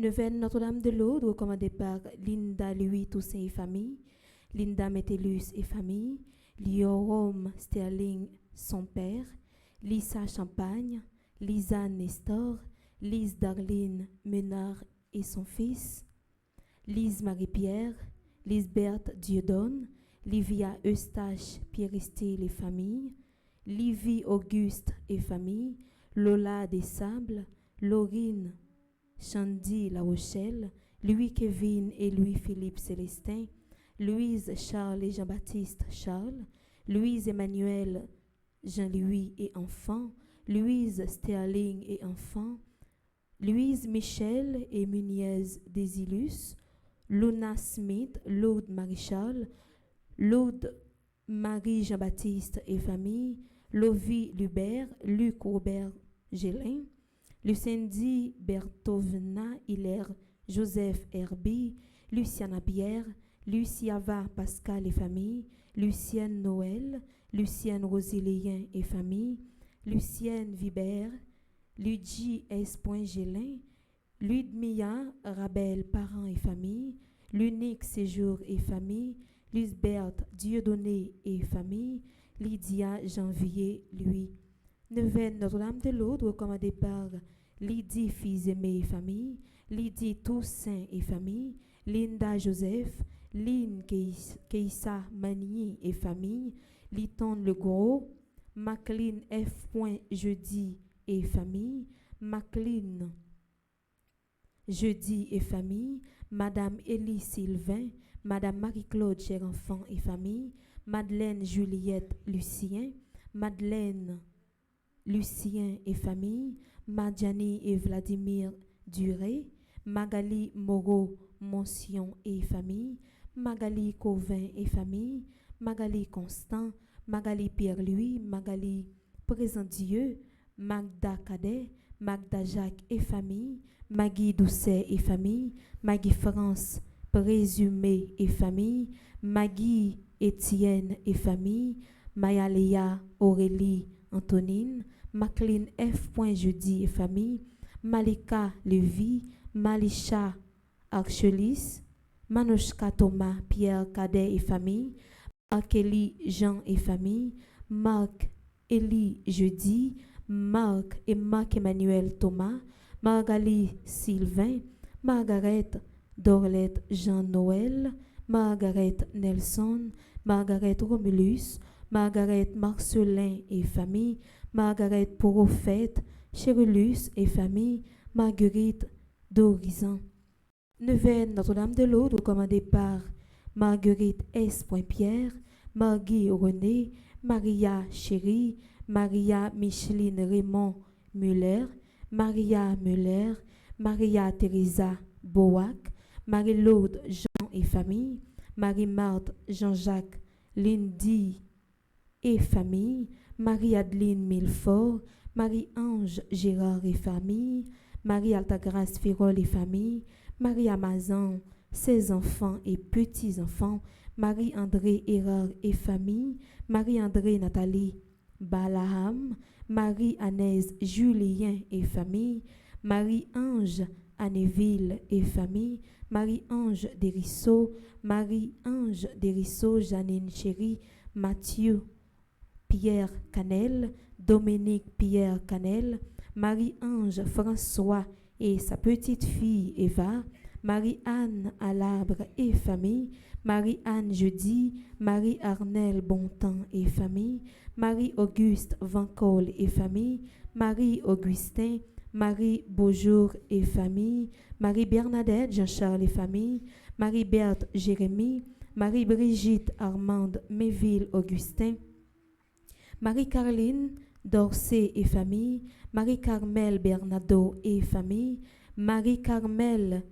Neuvaine Notre-Dame de Lourdes, recommandée par Linda Louis Toussaint et famille, Linda Metellus et famille, Liorum Sterling, son père, Lisa Champagne, Lisa Nestor, Lise Darline Menard et son fils, Lise Marie-Pierre, Lisbeth Dieudonne, Livia Eustache Pierre-Estelle et famille, Livy Auguste et famille, Lola des Sables, Laurine Chandy La Rochelle, Louis Kevin et Louis-Philippe Célestin, Louise Charles et Jean-Baptiste Charles, Louise Emmanuel Jean-Louis et enfants, Louise Sterling et enfants, Louise Michel et Muniez Desilus, Luna Smith, Lourdes Maréchal, Lourdes Marie Jean-Baptiste et famille, Lovie Lubert, Luc Robert Gélin, Lucindy Bertovna Hilaire, Joseph Herbie, Luciana Pierre, Luciava Pascal et famille, Lucienne Noël, Lucienne Rosilien et famille, Lucienne Vibert, Luigi S. Gélin, Ludmilla Rabel parents et famille, l'unique séjour et famille, Lisbeth Dieudonné et famille, Lydia Janvier lui. Neuvaine Notre-Dame de Lourdes recommandée par Lydie Fils aimés et famille, Lydie Toussaint et famille, Linda Joseph, Lynn Keissa Magny et famille, Liton Le Gros, Maclean F. Jeudi et famille, Maclean Jeudi et famille, Madame Élie Sylvain, Madame Marie-Claude Cher-Enfant et famille, Madeleine Juliette Lucien, Madeleine Lucien et famille, Madjani et Vladimir Duré, Magali Moreau Moncion et famille, Magali Covin et famille, Magali Constant, Magali Pierre-Louis, Magali Présent Dieu, Magda Cadet, Magda Jacques et famille, Maggie Doucet et famille, Maggie France Présumé et famille, Maggie Étienne et famille, Maya Léa Aurélie Antonine, Maclean F. Jeudi et famille, Malika Lévy, Malisha Archelis, Manouchka Thomas Pierre Cadet et famille, Marc Élie Jean et famille, Marc Élie Jeudi, Marc et Marc Emmanuel Thomas, Margalie Sylvain, Margaret Dorlette Jean-Noël, Margaret Nelson, Margaret Romulus, Margaret Marcelin et famille, Margaret Prophète, Chérulus et famille, Marguerite d'Horizon. Neuvaine Notre-Dame de Lourdes recommandée par Marguerite S. Pierre, Marguerite René, Maria Chéri, Maria Micheline Raymond Muller, Maria Muller, Maria Teresa Boac, Marie-Laude Jean et famille, Marie-Marthe Jean-Jacques Lindy et famille, Marie-Adeline Milfort, Marie-Ange Gérard et famille, Marie-Altagrace Férol et famille, Marie-Amazon, ses enfants et petits-enfants, Marie-André Hérard et famille, Marie-André Nathalie Balaham, Marie-Anaise Julien et famille, Marie-Ange Annéville et famille, Marie-Ange Desrisseaux, Marie-Ange Desrisseaux, Janine Chéri, Mathieu Pierre Canel, Dominique Pierre Canel, Marie-Ange François et sa petite-fille Eva, Marie-Anne Alabre et famille, Marie-Anne Jeudi, Marie-Arnelle Bontemps et famille, Marie-Auguste Vancol et famille, Marie-Augustin, Marie Beaujour et famille, Marie-Bernadette Jean-Charles et famille, Marie-Berthe Jérémie, Marie-Brigitte Armande Méville Augustin, Marie-Caroline Dorsey et famille, Marie-Carmel Bernardo et famille, Marie-Carmel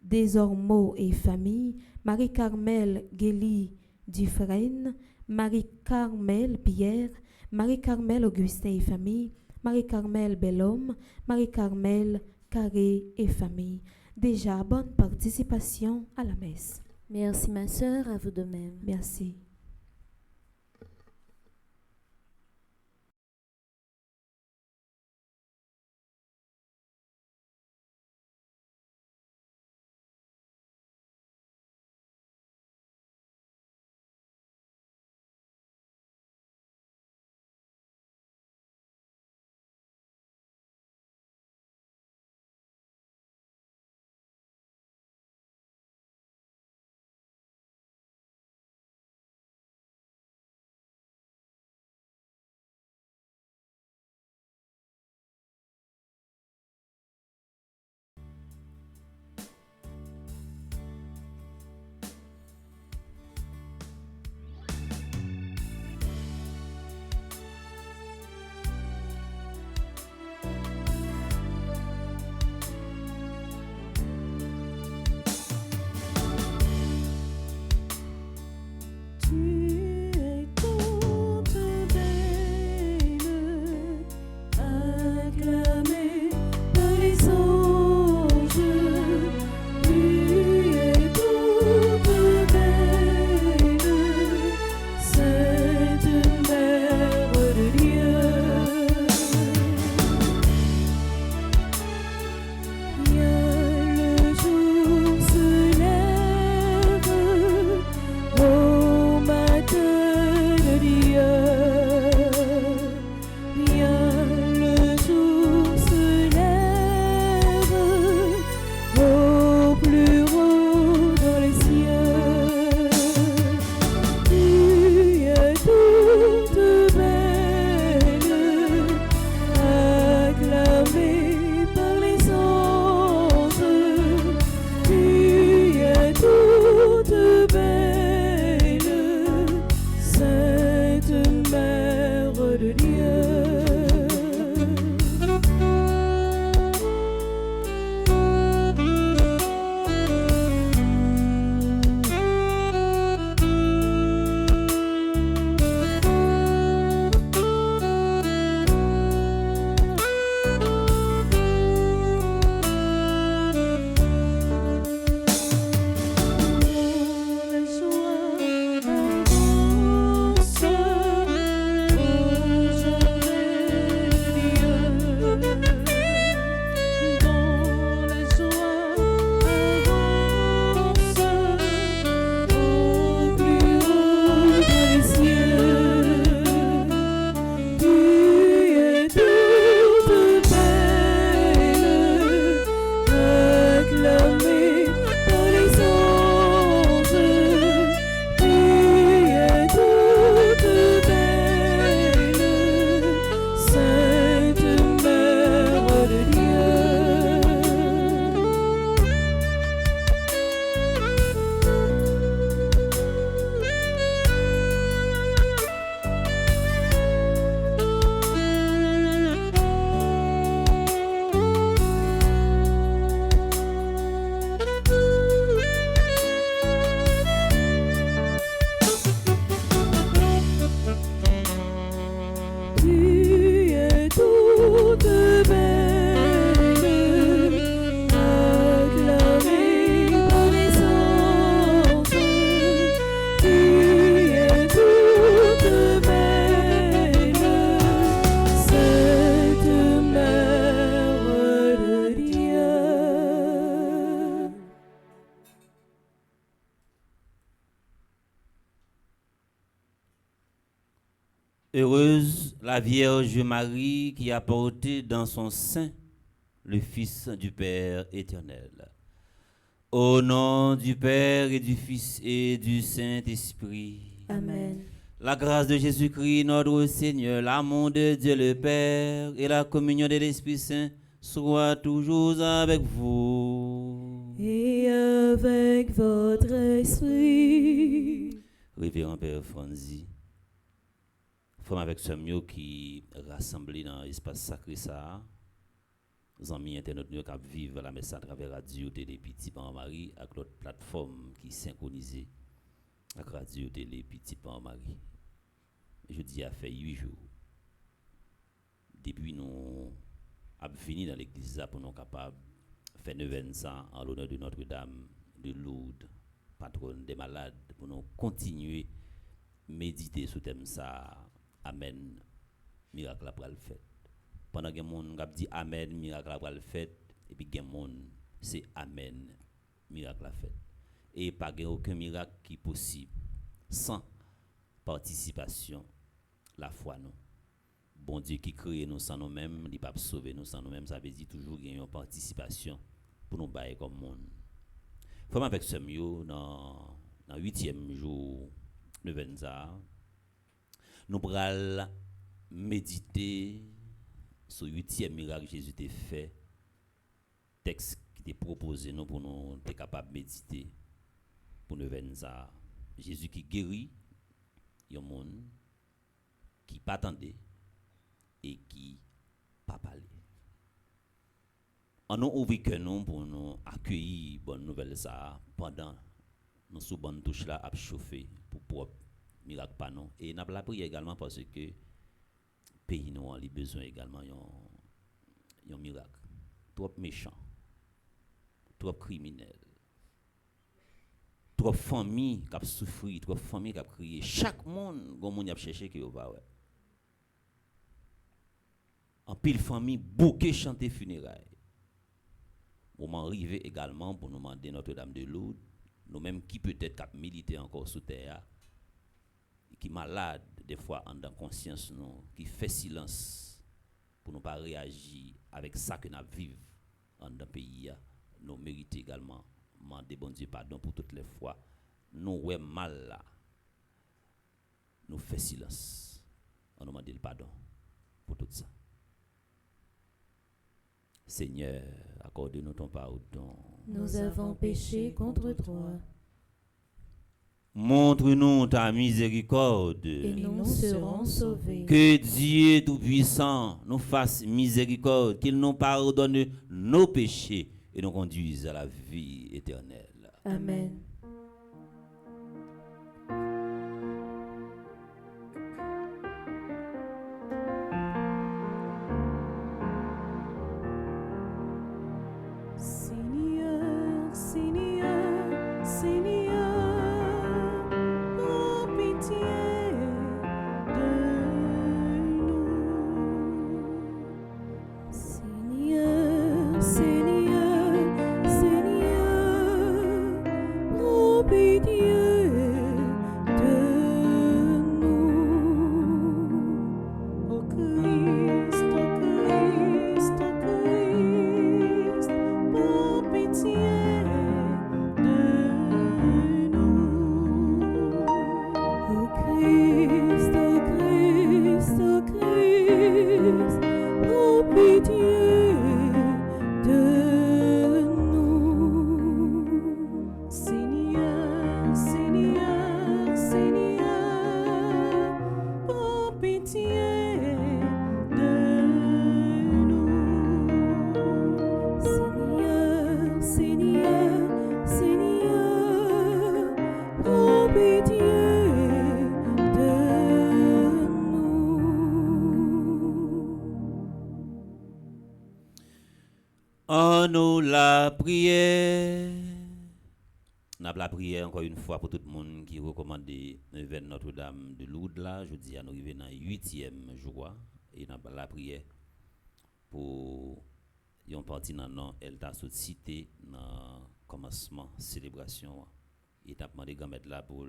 Desormeaux et famille, Marie-Carmel Guély Dufresne, Marie-Carmel Pierre, Marie-Carmel Augustin et famille, Marie-Carmel Bellhomme, Marie-Carmel Carré et famille. Déjà, bonne participation à la messe. Merci ma sœur, à vous de même. Merci. Heureuse la Vierge Marie qui a porté dans son sein le Fils du Père éternel. Au nom du Père et du Fils et du Saint-Esprit. Amen. La grâce de Jésus-Christ, notre Seigneur, l'amour de Dieu le Père et la communion de l'Esprit Saint soient toujours avec vous. Et avec votre esprit. Révérend Père Franzi, frère avec Samuel qui rassemblé dans l'espace sacré ça, les amis internautes qui vivent la messe à travers radio télé Petit Pan Marie avec notre plateforme qui est synchronisée avec radio télé Petit Pan Marie. Jeudi a fait 8 jours. Depuis nous avons fini dans l'église pour nous capables de faire 9 ans en l'honneur de Notre-Dame de Lourdes, patronne des malades, pour nous continuer à méditer sur thème ça. Amen. Miracle après le fait. Pendant que monde a dit amen, miracle après le fait, et puis que monde c'est amen, miracle la fait. Et pas aucun miracle qui est possible sans participation la foi nous. Bon Dieu qui crée nous sans nous-mêmes, il ne peut pas sauver nous sans nous-mêmes, ça veut dire toujours qu'il y a une participation pour nous bailler comme monde. Comme avec ce mieux dans le 8e jour de Venza, nous pourrons méditer sur le 8e miracle que Jésus a fait, texte qui est proposé nous pour nous être capables de méditer pour nous Venza. Jésus qui guérit, il y a un monde qui pas attendait et qui pas parlé. On nous ouvre que nous pour nous accueillir bonne nouvelle ça pendant nous sous bonne touche là à chauffer pour propre miracle pas non et n'a pas la prière également parce que pays nous a besoin également un miracle. Trop méchant, trop criminel, trop famille qui a souffert, trop famille qui a crié. Chaque monde a cherché que va ouais. En pile famille bouquet chanter funérailles. Moment arrivé également pour nous demander Notre-Dame de Lourdes, nous-mêmes qui peut-être cap militer encore sous terre, qui malade des fois en dans conscience nous, qui fait silence pour ne pas réagir avec ça que nous vivons dans le pays, nous méritons également demander bon Dieu pardon pour toutes les fois nous ouais mal là, nous fait silence, on nous demande le pardon pour tout ça. Seigneur, accorde-nous ton pardon. Nous avons péché contre toi. Montre-nous ta miséricorde. Et nous serons sauvés. Que Dieu Tout-Puissant nous fasse miséricorde, qu'il nous pardonne nos péchés et nous conduise à la vie éternelle. Amen. Nous la prière. Nous la prière encore une fois pour tout le monde qui recommande vers Notre-Dame de Lourdes là. Je dis à nous arriver dans le 8e jour et nous la prière pour yon parti dans non elle t'a cité dans commencement célébration. Il t'a demandé de mettre là pour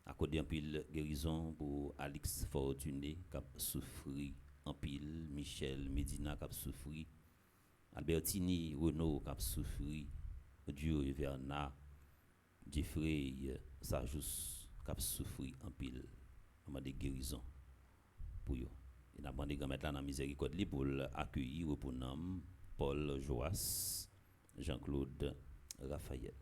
accordé un pile guérison pour Alix Fortuné qui a souffert en pile, Michel Medina qui a souffert, Albertini Renaud qui a souffert, Dieu Verna, Jeffrey Sajous qui a souffert en pile. On a des guérisons pour eux. Il a demandé de mettre là dans miséricorde pour accueillir pour nom Paul Joas, Jean-Claude Raphaël.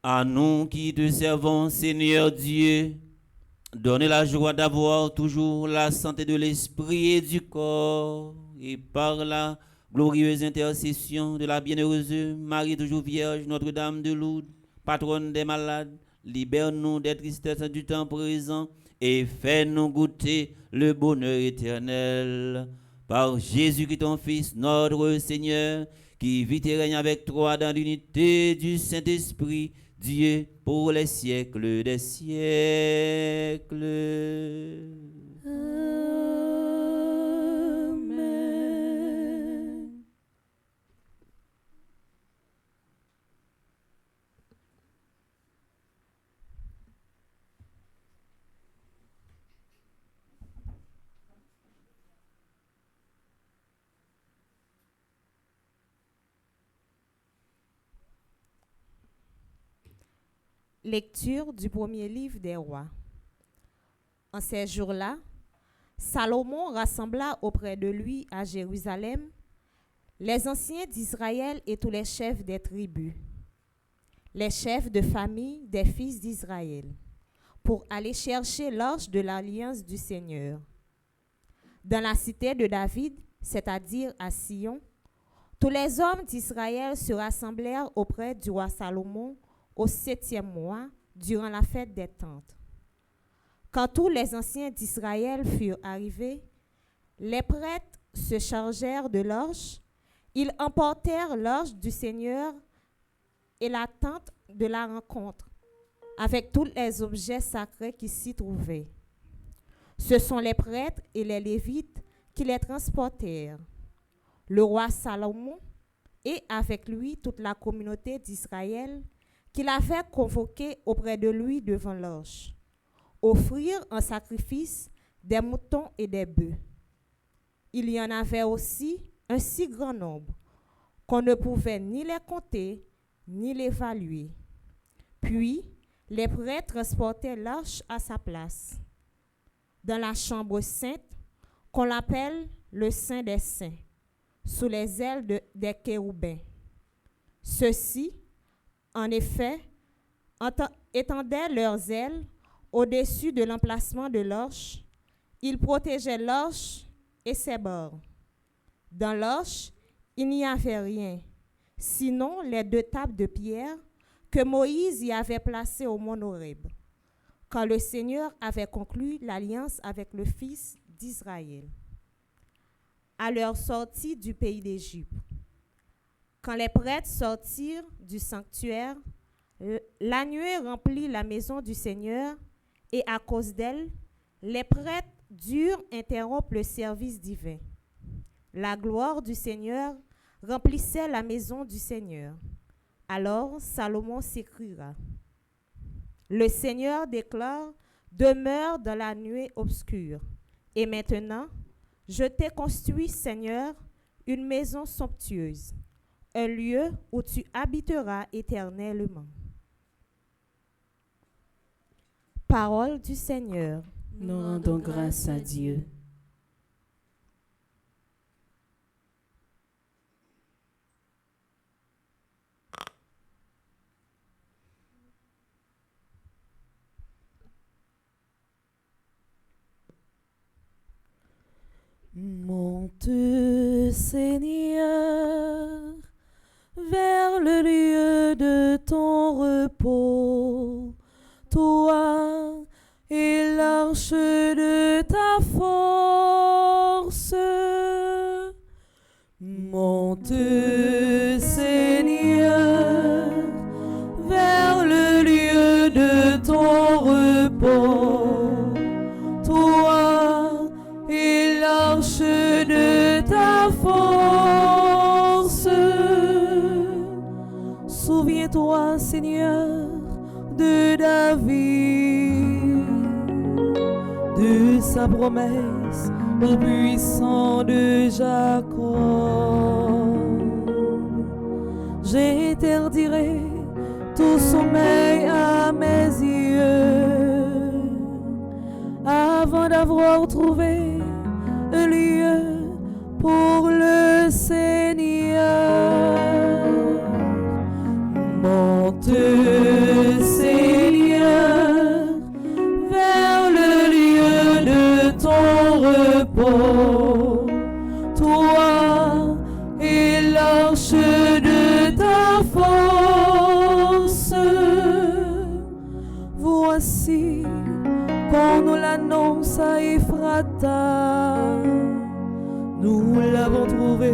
À nous qui te servons, Seigneur Dieu, donne la joie d'avoir toujours la santé de l'esprit et du corps, et par la glorieuse intercession de la bienheureuse Marie toujours Vierge, Notre-Dame de Lourdes, patronne des malades, libère-nous des tristesses du temps présent et fais-nous goûter le bonheur éternel. Par Jésus-Christ, ton Fils, notre Seigneur, qui vit et règne avec toi dans l'unité du Saint-Esprit, Dieu pour les siècles des siècles. Amen. Lecture du premier livre des rois. En ces jours-là, Salomon rassembla auprès de lui à Jérusalem les anciens d'Israël et tous les chefs des tribus, les chefs de famille des fils d'Israël, pour aller chercher l'arche de l'alliance du Seigneur. Dans la cité de David, c'est-à-dire à Sion, tous les hommes d'Israël se rassemblèrent auprès du roi Salomon au 7e mois, durant la fête des tentes. Quand tous les anciens d'Israël furent arrivés, les prêtres se chargèrent de l'arche. Ils emportèrent l'arche du Seigneur et la tente de la rencontre, avec tous les objets sacrés qui s'y trouvaient. Ce sont les prêtres et les Lévites qui les transportèrent. Le roi Salomon et avec lui toute la communauté d'Israël qu'il avait convoqué auprès de lui devant l'arche, offrirent en sacrifice des moutons et des bœufs. Il y en avait aussi un si grand nombre qu'on ne pouvait ni les compter ni l'évaluer. Puis, les prêtres transportaient l'arche à sa place, dans la chambre sainte qu'on l'appelle le Saint des Saints, sous les ailes des chérubins. Ceux-ci, en effet, étendaient leurs ailes au-dessus de l'emplacement de l'arche. Ils protégeaient l'arche et ses bords. Dans l'arche, il n'y avait rien, sinon les 2 tables de pierre que Moïse y avait placées au mont Horeb, quand le Seigneur avait conclu l'alliance avec le fils d'Israël, à leur sortie du pays d'Égypte. Quand les prêtres sortirent du sanctuaire, la nuée remplit la maison du Seigneur et à cause d'elle, les prêtres durent interrompre le service divin. La gloire du Seigneur remplissait la maison du Seigneur. Alors Salomon s'écria: Le Seigneur déclare, demeure dans la nuée obscure. Et maintenant, je t'ai construit, Seigneur, une maison somptueuse, un lieu où tu habiteras éternellement. Parole du Seigneur. Nous rendons grâce à Dieu. Monte, Seigneur, vers le lieu de ton repos, toi et l'arche de ta force. Monte, Seigneur, vers le lieu de ton repos, toi et l'arche de ta force. Souviens-toi, Seigneur, de David, de sa promesse au puissant de Jacob. J'interdirai tout sommeil à mes yeux avant d'avoir trouvé un lieu pour le Seigneur. Monte, Seigneur, vers le lieu de ton repos, toi et l'arche de ta force. Voici qu'on nous l'annonce à Ephrata, nous l'avons trouvé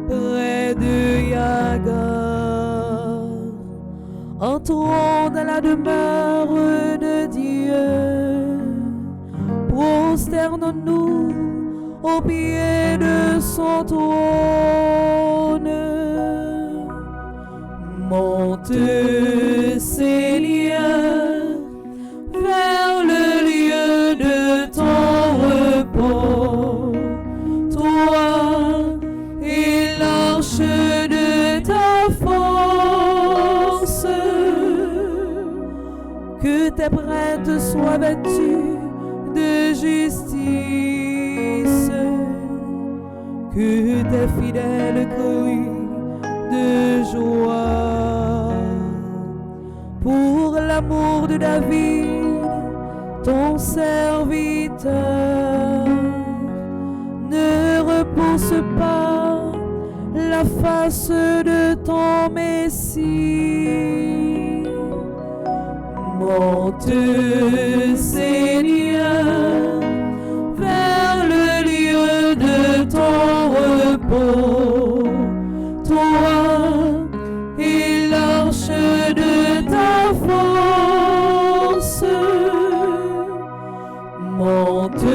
près de Yagar. Entrons dans la demeure de Dieu, prosternons-nous au pied de son trône. Monte, Seigneur, vers le lieu de ton repos, toi et l'arche de ta force. Que tes prêtres soient vêtus de justice, que tes fidèles crient de joie. Pour l'amour de David, ton serviteur, ne repousse pas la face de ton Messie. Monte, Seigneur, vers le lieu de ton repos, toi et l'arche de ta force. Monte,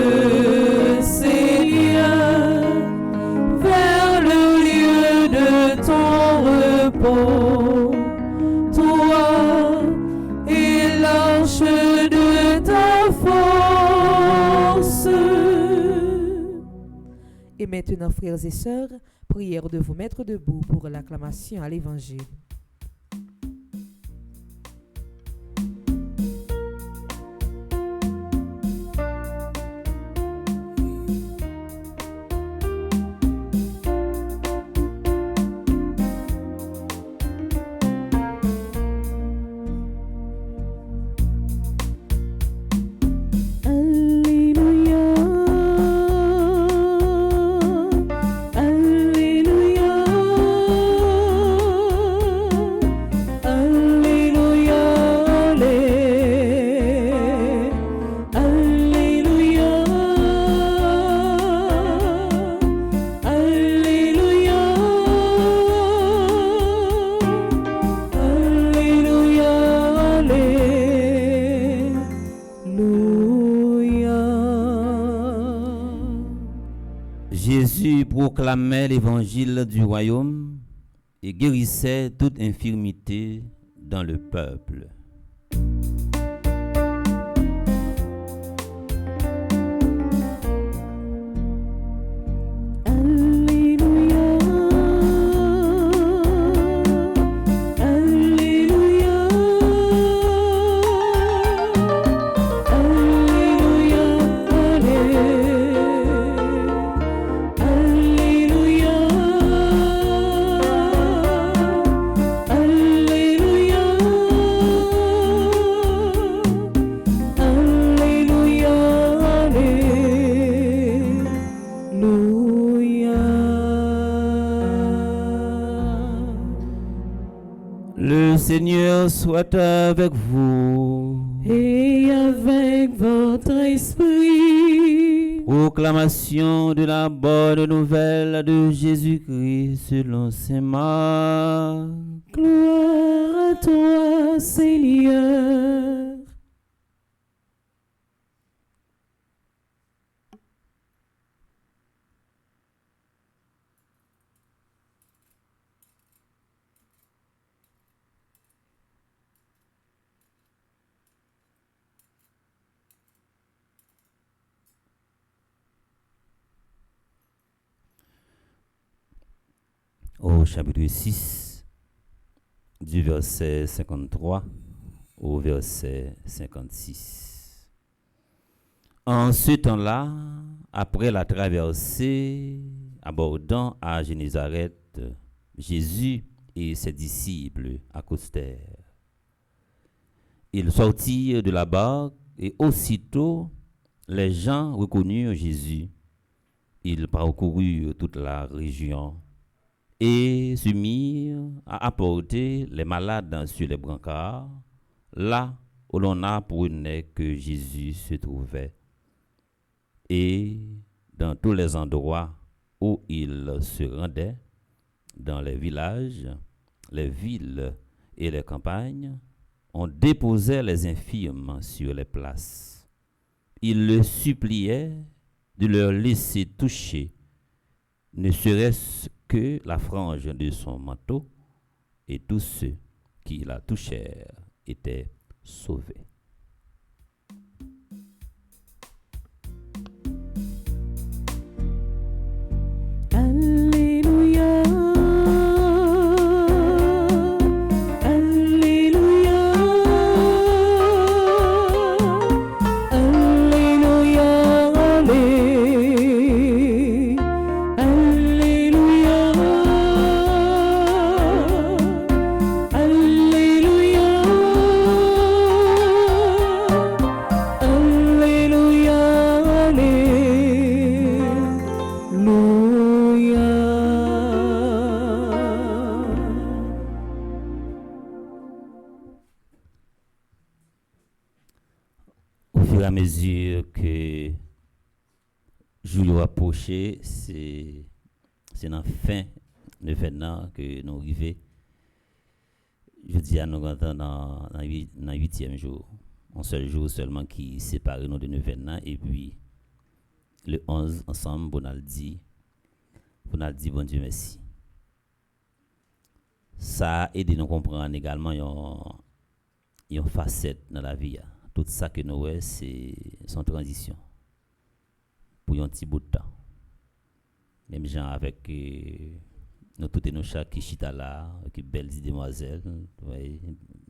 Seigneur, vers le lieu de ton repos, toi et l'arche de ta force. Et maintenant, frères et sœurs, prière de vous mettre debout pour l'acclamation à l'Évangile. Jésus proclamait l'évangile du royaume et guérissait toute infirmité dans le peuple. Le Seigneur soit avec vous. Et avec votre esprit. Proclamation de la bonne nouvelle de Jésus-Christ selon saint Marc. Gloire à toi, Seigneur. au chapitre 6, du verset 53 au verset 56. En ce temps-là, après la traversée abordant à Génézareth, Jésus et ses disciples accostèrent. Ils sortirent de la barque et aussitôt les gens reconnurent Jésus. Ils parcoururent toute la région et se mirent à apporter les malades sur les brancards, là où l'on apprenait que Jésus se trouvait. Et dans tous les endroits où il se rendait, dans les villages, les villes et les campagnes, on déposait les infirmes sur les places. Il le suppliait de leur laisser toucher, ne serait-ce que la frange de son manteau, et tous ceux qui la touchèrent étaient sauvés. Alléluia, Alléluia, Alléluia, Alléluia, Alléluia, Au fur et à mesure que jour approchait, c'est dans la fin de l'événement que nous arrivons. Je dis à nous rentrons dans le 8e jour. Un seul jour seulement qui sépare nous de l'événement. Et puis, le 11, ensemble, on a dit, bon Dieu merci. Ça a aidé nous à comprendre également une facette dans la vie. Tout ça que nous voyons, c'est son transition. Pour un petit bout de temps. Même gens avec nous toutes nos chats qui chita là, qui belles demoiselles,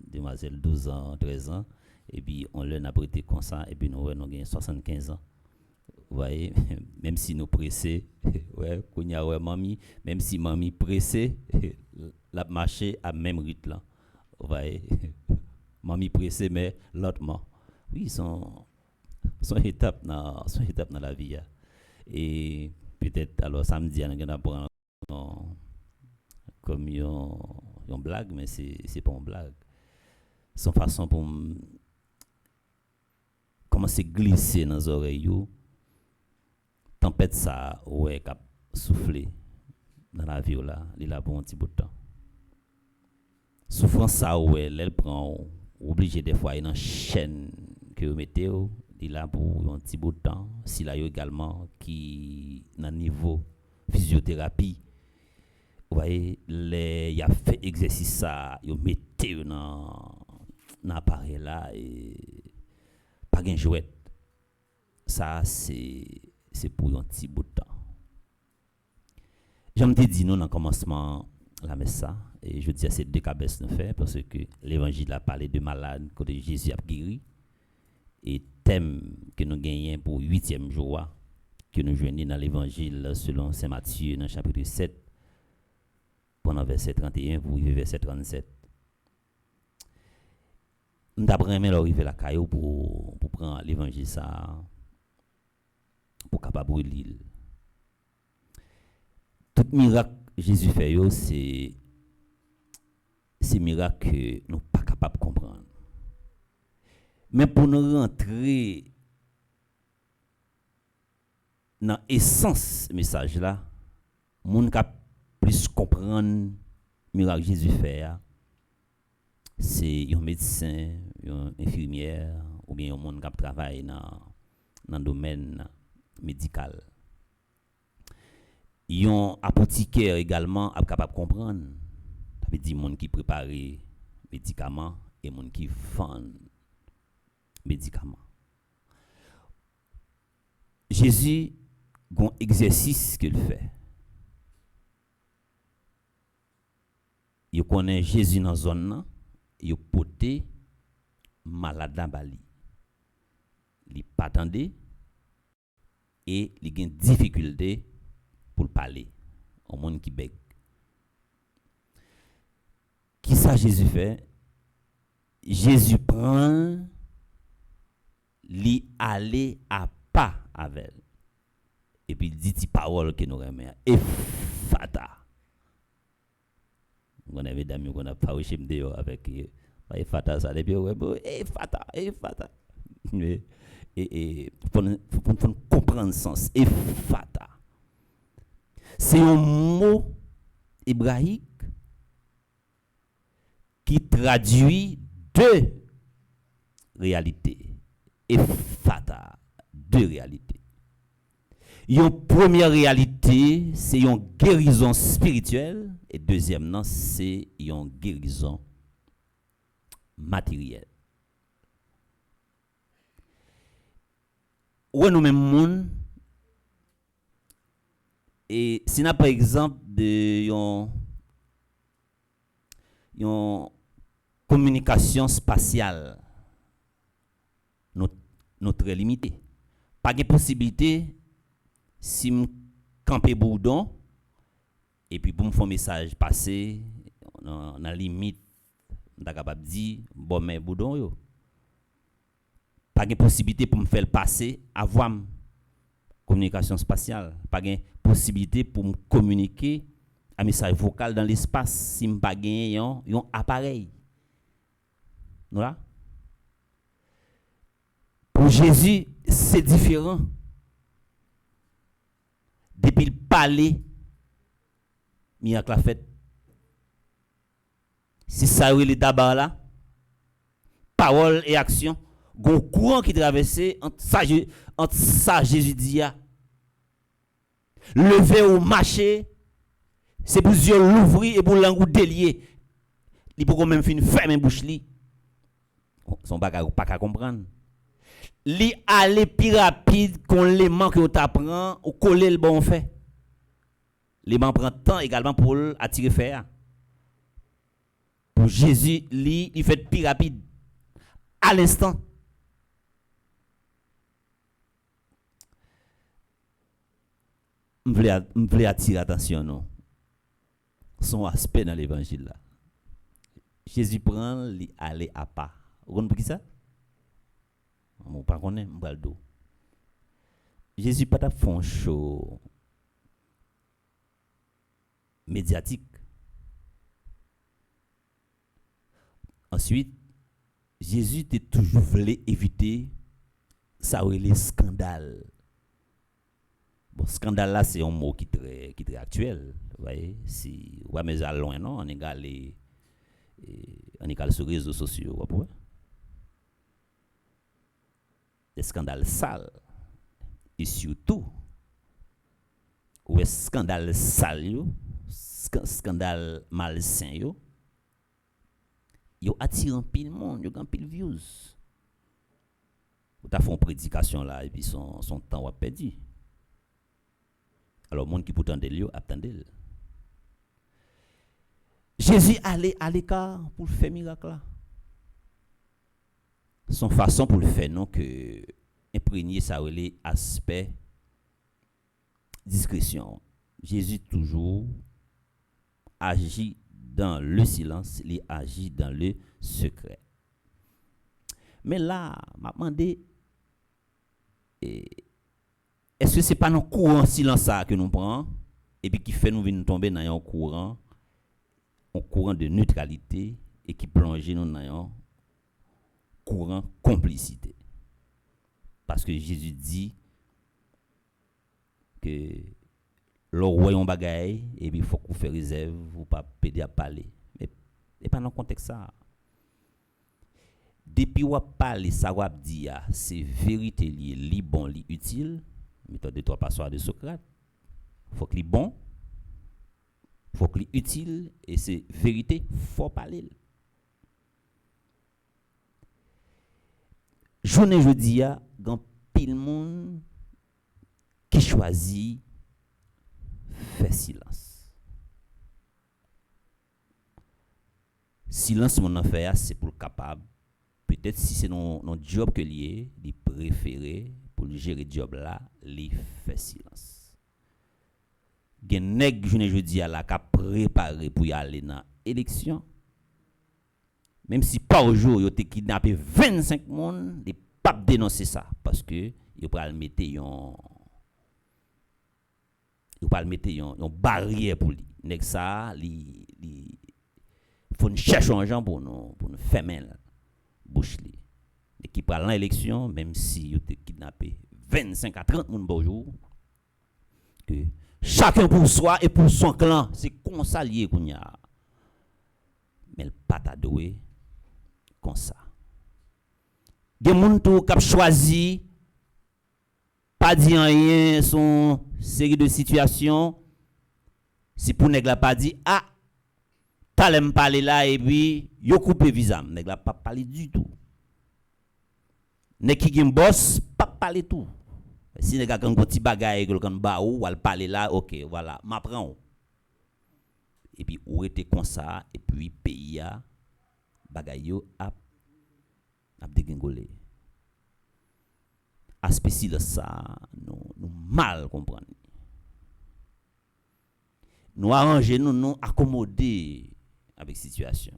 demoiselles 12 ans, 13 ans, et puis on leur a prêté comme ça, et puis nous avons 75 ans. Vous voyez, même si nous pressés, ouais, mamie, même si mamie pressée, la marché à même rythme là. Vous voyez, mamie pressée, mais lentement. Oui, son étape dans la vie. Et peut-être, alors samedi, on va prendre comme une blague, mais c'est pas une blague. Son façon pour commencer à glisser dans les oreilles. Tempête ça, ouais, cap souffler dans la vie là, il a pour un petit bout de temps. Souffrance ça, ouais, elle prend obligé des fois une chaîne que vous mettez, il a pour un petit bout de temps. S'il a également qui dans niveau physiothérapie, vous voyez, il a fait exercice ça, il mettez dans l'appareil là et pas de jouet. Ça c'est pour un petit bout de temps. J'aime te dire nous dans le commencement la messe ça et je dis à ces deux cabesses nous fait parce que l'évangile a parlé de malades que Jésus a guéri et thème que nous gagnons pour 8e jour que nous joignons dans l'évangile selon Saint Matthieu dans chapitre 7 pendant verset 31 pour arriver verset 37. Nous avons aimé arriver la caillou pour prendre l'évangile ça pour capable lire. Tout miracle Jésus fait c'est miracle que nous pas capable de comprendre. Mais pour nous rentrer dans l'essence message là, moun ka plus comprendre miracle Jésus fait, c'est un médecin, une infirmière ou bien un monde qui travaille dans le domaine médical. Un apothicaire également est capable de comprendre. Ça veut dire monde qui prépare médicaments et monde qui vend médicaments. Jésus a un exercice qu'il fait. Yo connaît Jésus dans zone là, yo poté malade dans Bali. Li pas attendé et li gen difficulté pour parler au monde qui bègue. Qui ça Jésus fait? Jésus prend li aller à pas avec elle. Et puis il dit des paroles que nous remet et fata. On avait d'amis qu'on a pas chez me avec fata ça depuis et fata et pour comprendre le sens et fata. C'est un mot hébraïque qui traduit deux réalités. Et fata, deux réalités. Une première réalité, c'est une guérison spirituelle. Et deuxièmement, c'est une guérison matérielle. Ouais, nous mêmes, et si on a par exemple une communication spatiale, nous très limité. Pas de possibilité si je campe bourdon et puis pour me faire un message passer dans la limite, je suis capable de dire bon mais bourdon yo. Pas de possibilité pour me faire passer avoir communication spatiale, pas de possibilité pour me communiquer un message vocal dans l'espace si je pas gagner un appareil. Voilà. Pour Jésus, c'est différent. Depuis le parler, miracle a fait. Si ça est d'abord là, parole et action, gon courant qui traversait entre ça Jésus dit lever ou marcher, c'est pour yeux l'ouvrir et pour langue délier. Il peut même fin fermer bouche li. Son bagage pas qu'à comprendre. Li aller plus rapide qu'on les manque que t'apprend ou coller le bon fait. Les man prend temps également pour attirer fer. Pour Jésus, il fait plus rapide à l'instant. Je voulais attirer attention non. Son aspect dans l'évangile là. Jésus prend li aller à pas. Vous comprenez qui ça? On pas connaît m'baldo. Jésus pas t'a fait un show médiatique. Ensuite, Jésus t'a toujours voulu éviter ça ou les scandales. Bon, scandale là c'est un mot qui très actuel, vous voyez, si ouais mais à loin non, on égale sur les réseaux sociaux, vous voyez. Des scandales sales et surtout ouais scandale sale yo, scandale malsain yo attire un pile monde, yo gan pile views. Ou ta fait une prédication là et puis son temps a perdu. Alors, monde qui peut attendre lui, attendez. Jésus allait à l'écart pour faire miracle là. Son façon pour le faire non que imprégner ça les aspect discrétion. Jésus toujours agit dans le silence, il agit dans le secret. Mais là, m'a demandé est-ce que c'est pas dans courant silence ça que nous prenons et puis qui fait nous venir tomber dans un courant de neutralité et qui plonge nous dans un courant complicité. Parce que Jésus dit que le royaume bagaille et puis il faut qu'on fait réserve ou pas péder à parler. Mais pas dans le contexte ça. Depuis ou parler ça ou dire c'est vérité lié li bon li utile. Méthode de trois passoires de Socrate. Faut qu'il est bon, faut qu'il est utile et c'est vérité, faut parler. Journée jeudi a grand pile monde qui choisit faire silence. silence mon affaire c'est pour le capable peut-être si c'est non job que lié il préféré pour le gérer job là il fait silence gen nèg je dis à la ka préparer pour y aller dans élection même si par jour yo te kidnappé 25 monde il pas dénoncer ça parce que yo pral mettre yon barrière pour lui nèg ça li faut chercher un gens pour nous fermer bouche li et qui pral dans élection même si yo te kidnappé 25 à 30 monde par jour que chacun pour soi et pour son clan c'est comme ça lié kounya mais le pas ta doué comme ça des moun tout k'ap choisi pas dire rien son série de situations si pour nèg la pas dit ah t'allem parler là et puis yo couper visa nèg la pas parler du tout nèg qui gen boss pas parler tout si nèg a un petit bagaille que kan ba ou al parler là OK voilà m'apprend et puis ou était comme ça et puis pays a bagaille yo a dégringolé aspect si ça nous mal comprendre nous arranger nous accommoder avec situation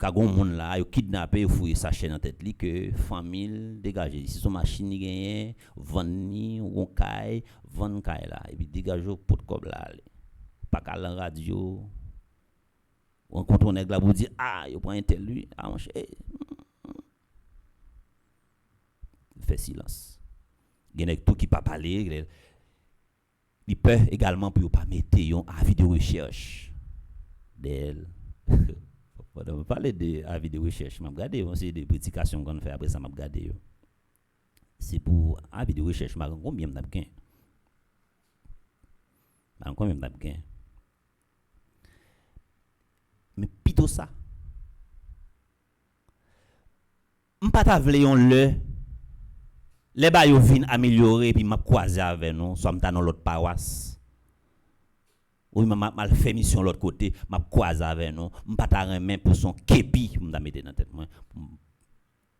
ka gon moun là yo kidnapper fouiller sa chaîne en tête li que famille dégager si son machine ni gagné vendre ni on kay vendre kay là et puis dégager pour comme là pas ka la radio on contre nèg là pour dire ah yo prend tel lui ah mon cher fait silence gen tout qui pas parler il peut également pour pas mettre un avis de recherche d'elle on parler de avis de recherche m'a regarder c'est des prédications qu'on fait après ça m'a regarder c'est pour avis de recherche m'a combien m'as gain combien m'as gain mais plutôt ça m'pas ta vle on le les ba yo vinn améliorer puis m'a croiser avec nous soit m'ta dans l'autre paroisse ou m'a fait mission l'autre côté m'a croiser avec nous m'pas ta remen pour son képi m'ta mettre dans tête moi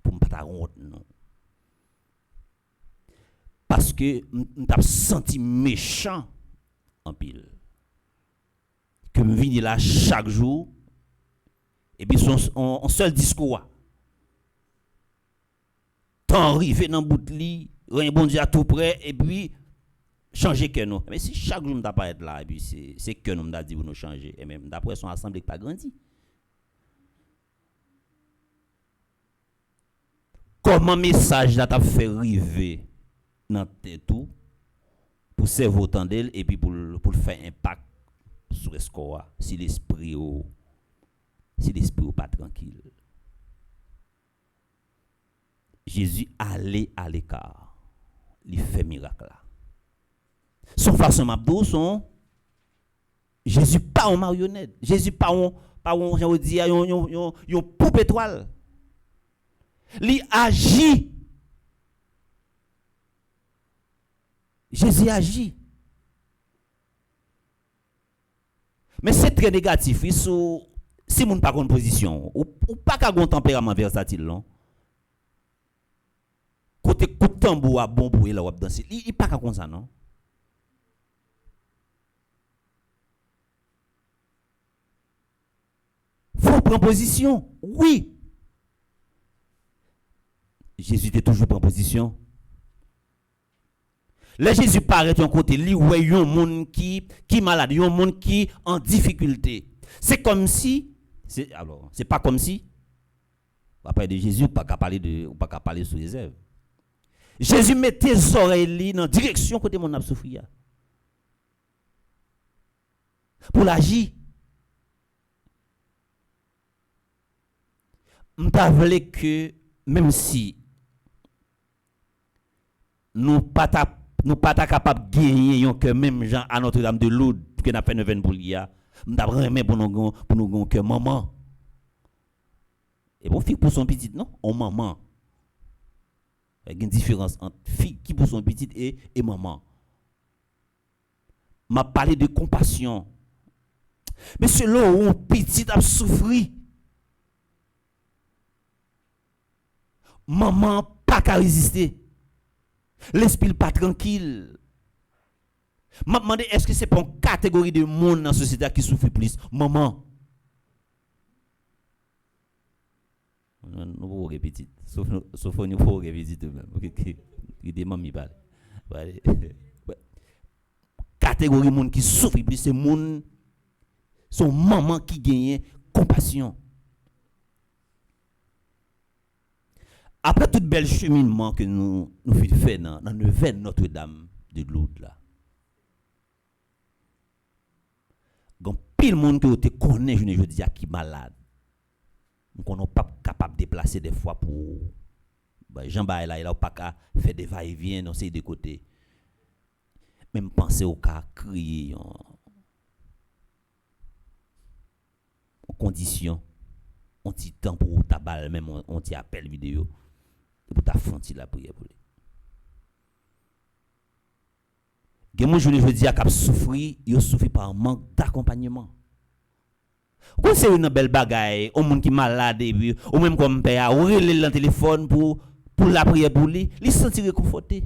pour m'pas ta honte non parce que m'ta senti méchant en pile que me vinn là chaque jour et puis son seul discours tant arrivé dans bout de lit rien bon Dieu à tout près et puis changer que nous mais si chaque jour m'ta pas être là et puis c'est que nous m'ta dit pour nous changer et même d'après son assemblée pas grandi comment message là t'a fait arriver dans tête tout pour servir autant d'elle et puis pour faire impact sur le score si l'esprit ou pas tranquille Jésus allait à l'écart il fait miracle là son façon m'abdou son Jésus pas en marionnette Jésus pas on j'en dis yon poupe étoile il agit Jésus agit mais c'est très négatif si moun pas une position ou pas ka gon tempérament versatile non côté coup de tambour à bon bruit là ou danser il pas comme ça non faut prendre position oui Jésus était toujours prend position là Jésus paraît d'un côté li ouais yon monde qui malade yon monde qui en difficulté c'est comme si c'est pas comme si on va parler de Jésus pas qu'à parler sous réserve Jésus mettait ses oreilles dans direction côté mon a souffrir pour l'agir m'ta vle que même si nous pas capable gagner un cœur même gens à Notre-Dame de Lourdes que n'a fait 9 pour l'IA m'ta remet pour nous que maman et bon fille pour son petit non on maman il y a une différence entre fille qui pour son petit et maman m'a parlé de compassion Mais selon où petit a souffri, maman pas qu'à résister. L'esprit pas tranquille. M'a demandé est-ce que c'est pour une catégorie de monde dans la société qui souffre plus? Maman. Nous pouvons répéter. Sauf nous pouvons répéter même. Il dit maman parle. Catégorie de monde qui souffre plus, c'est monde son maman qui gagne compassion. Après tout bel cheminement que nous faisons dans le veine Notre-Dame de Lourdes là. Gon pile monde que te connaît je dis qui malade. Nous n'est pas capable de déplacer des fois pour Jean Baye là il a pas qu'à faire des va-et-vient dans ces deux côtés. Même penser au cas crier en condition on petit temps pour ta balle même on t'y appelle vidéo pour ta fonti la prière pour lui. Gen je veux dire qu'a souffri, yo souffri par manque d'accompagnement. Quand c'est une belle bagaille, au monde qui malade et puis ou même comme père, ou relé le téléphone pour la prière pour lui, il se sentir réconforté.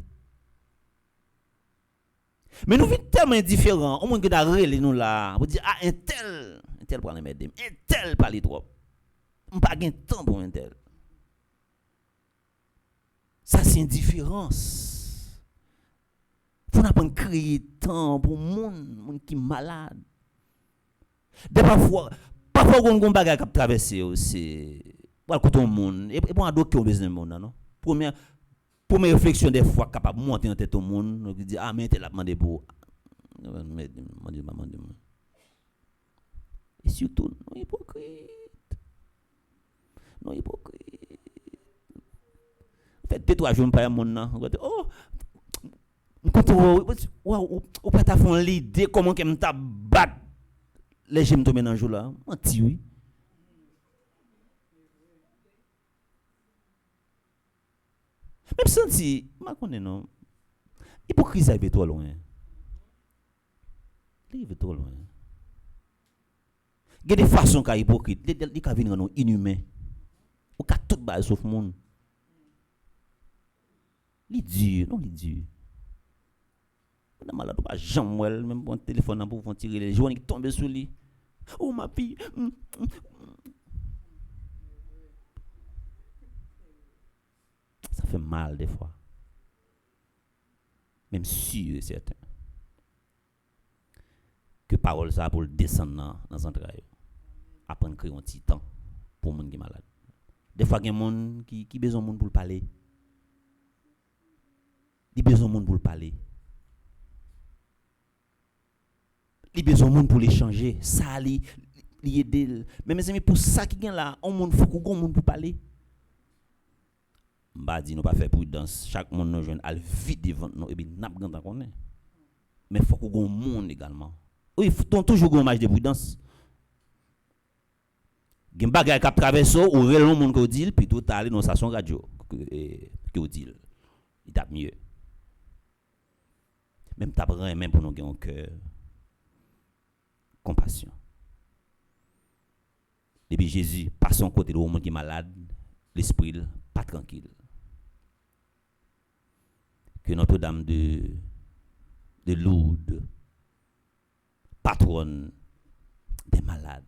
Mais nous vivons tellement différents, au monde qui t'a relé nous là, pour dire ah un tel pour aller m'aider, un tel parler trop. On pas gain temps pour un tel. Ça c'est une différence. Faut apprendre créer temps pour monde qui malade. Parfois on bagage qui traverser c'est pour côté monde et pour adorer au besoin monde non. Première réflexion des fois capable monter en tête au monde, dire ah mais tel a demandé pour et surtout non hypocrite. Non hypocrite. Fait 3 jours pas monde là. Oh quand ou pas ta font l'idée comment que m'ta battre les j'aime tomber dans jour là. Menti oui. Même senti, ma connais non. Hypocrisie arrive trop loin. Il arrive trop loin. Il y a des façons qu'a hypocrite, il ka venir non inhumain. Ou ka tout bail sauf monde. Li dur, non li dur. On a malade pas jamais même bon téléphone pour tirer les joints qui tombent sur lui. Oh ma fille. Ça fait mal des fois. Même sûr et certain. Que parole ça pour le descendre dans un travail. Apprendre à créer un petit temps pour les gens qui sont malades. Des fois, il y a des gens qui ont besoin de monde pour parler. Ils ont besoin de monde pour parler. Ils ont besoin de monde pour l'échanger. Ça, ils aident. Mais mes amis, pour ça qui est là, il faut qu'on ait monde pour parler. Bah dit nous pas faire prudence, chaque monde nous joindre al vite devant nous et puis n'a pas grand connaît. Mais faut qu'on ait monde également. Oui, faut toujours un match de prudence. Gen bagay k'ap traverser ou réellement monde ko dit puis tout aller dans station radio que dit. Il tape mieux. Même tape rien même pour nous gagner un cœur compassion. Depuis Jésus passe son côté de monde qui est malade, l'esprit pas tranquille. Que Notre-Dame de Lourdes, patronne des malades,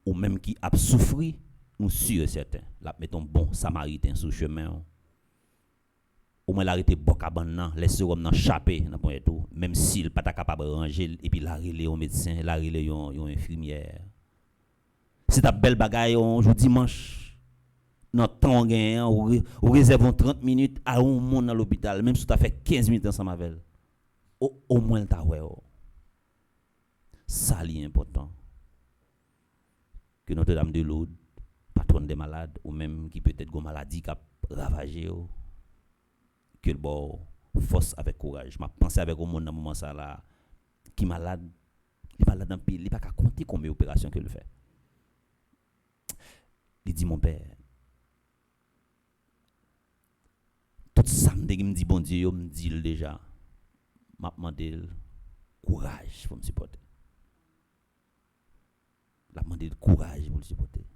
ou même qui a souffert, nous sûrs certains, la mettons bon samaritain sur le chemin. Au moins l'arrêter bocaban laisse homme nan chapé dans point tout, même s'il pas capable de ranger et puis la relé au médecin, la relé yon infirmière. C'est ta belle bagaille on jour dimanche. Dans temps gain ou réserve 30 minutes à un monde dans l'hôpital même si tu as fait 15 minutes ensemble avec elle. Au moins ta ouais. Ça est important. Que Notre-Dame de Lourdes, patronne des malades ou même qui peut-être une maladie qui a ravagé que le bon force avec courage. M'a pensé avec au monde dans moment ça là qui malade, il malade dans pile, il pas qu'à compter combien d'opérations que le fait. Il dit mon père tout ça me dit bon Dieu, me dit déjà. M'a demandé courage pour me supporter. La demandé de courage pour le supporter.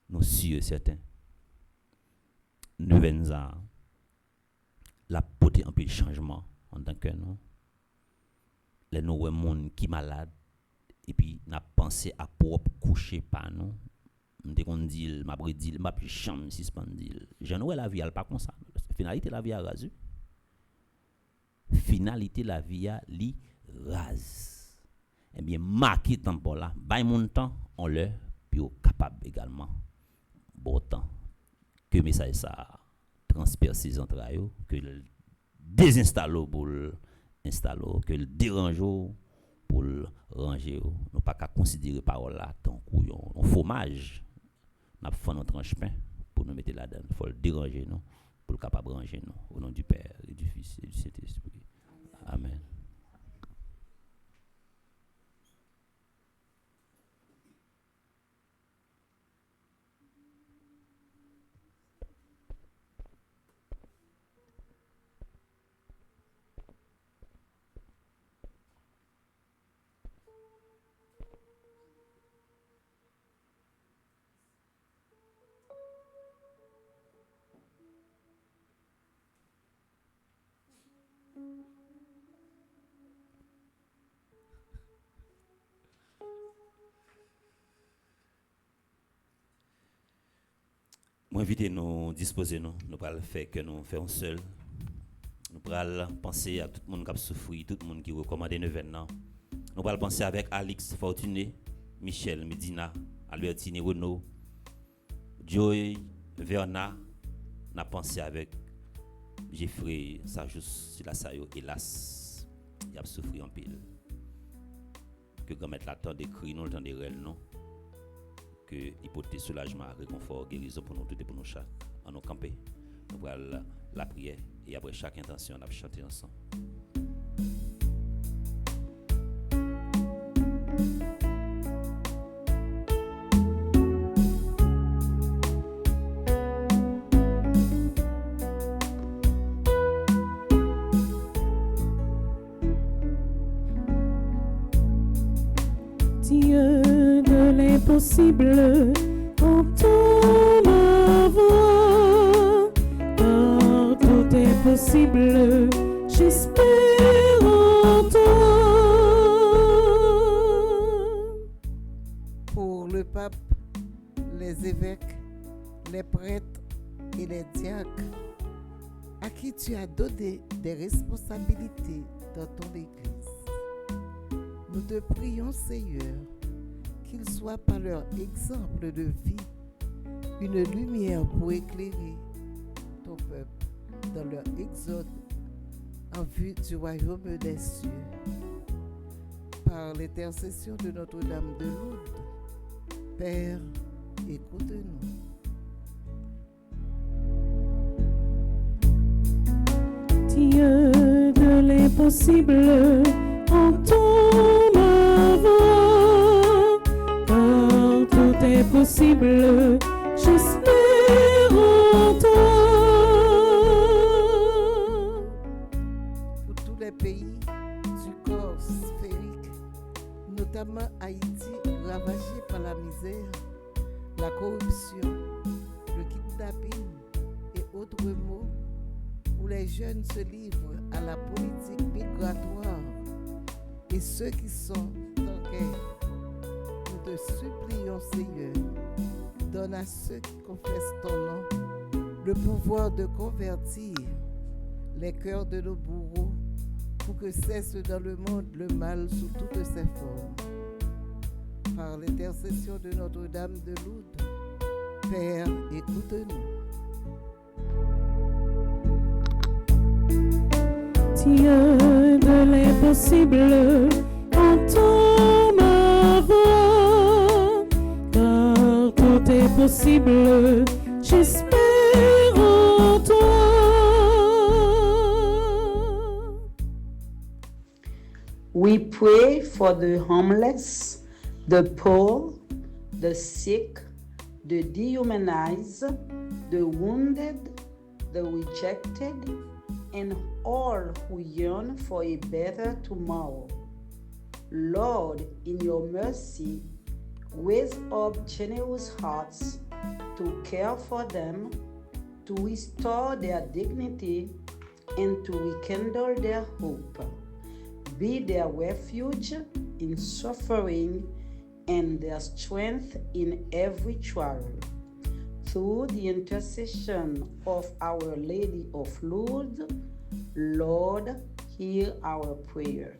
Nous sûrs certains. Nous venons la porter un peu de changement en tant que nous. Les nous monde qui malade et puis n'a pensé à propre coucher par nous. M'te qu'on dit m'a dit m'a plus chambre suspendu. J'en la vie elle pas comme ça. Finalité la vie a rasu. Finalité la vie a li rase. Eh bien marqué temps là, bay mon temps on le puis capable également bon temps que message ça transperce ses entrailles que le désinstalle pour installer que le dérange pour ranger. Nous pas qu'à considérer parole là tant couillon un fromage n'a fait notre tranche pain pour nous mettre là-dedans. Il faut le déranger nous pour le capable ranger nous au nom du Père et du Fils et du Saint-Esprit. Amen. Moi inviter nous disposer nous pas le faire que nous faisons seul. Nous pas penser à tout le monde qui a souffert, tout le monde qui recommande l'événement. Nous pas penser avec Alix Fortuné, Michel Medina, Albertine Renaud, Joy Verna, n'a pensé avec Jeffrey Sajous Silasayo, hélas, il a souffert en pile. Que quand mettre la temps d'écrire, nous le temps de réel, non. Que hypothèse, soulagement, réconfort, guérison pour nous tous et pour nous chaque, en nous camper. Nous allons la prière et après chaque intention, on va chanter ensemble. Dieu de l'impossible, entends ma voix, car tout est possible, j'espère en toi. Pour le pape, les évêques, les prêtres et les diacres, à qui tu as donné des responsabilités dans ton Église. Nous te prions, Seigneur, qu'ils soient par leur exemple de vie une lumière pour éclairer ton peuple dans leur exode en vue du royaume des cieux. Par l'intercession de Notre-Dame de Lourdes, Père, écoute-nous. Dieu de l'impossible, entends ma voix, car tout est possible, j'espère en toi. Pour tous les pays du corps sphérique, notamment Haïti, ravagé par la misère, la corruption, le kidnapping et autres maux, où les jeunes se livrent à la politique migratoire et ceux qui sont en guerre. Nous te supplions, Seigneur, donne à ceux qui confessent ton nom le pouvoir de convertir les cœurs de nos bourreaux pour que cesse dans le monde le mal sous toutes ses formes. Par l'intercession de Notre-Dame de Lourdes, Père, écoute-nous. Dieu de l'impossible, entends ma voix, car tout est possible, j'espère en toi. We pray for the homeless, the poor, the sick, the dehumanized, the wounded, the rejected, and all who yearn for a better tomorrow. Lord, in your mercy, raise up generous hearts to care for them, to restore their dignity, and to rekindle their hope. Be their refuge in suffering and their strength in every trial. Through the intercession of Our Lady of Lourdes, Lord, hear our prayer.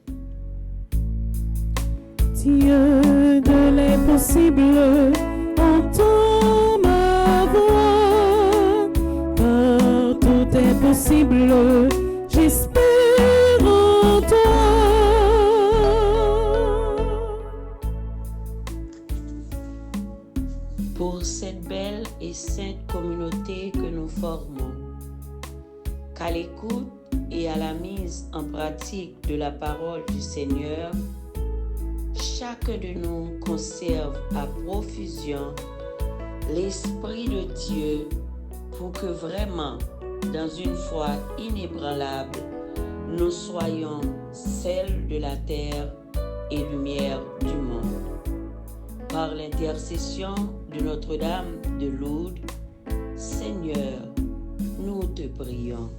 Dieu de l'impossible, entends ma voix, car tout est possible, j'espère en toi. Pour cette belle et sainte communauté que nous formons, qu'à l'écoute et à la mise en pratique de la parole du Seigneur, chacun de nous conserve à profusion l'Esprit de Dieu pour que vraiment, dans une foi inébranlable, nous soyons sel de la terre et lumière du monde. Par l'intercession de Notre-Dame de Lourdes, Seigneur, nous te prions.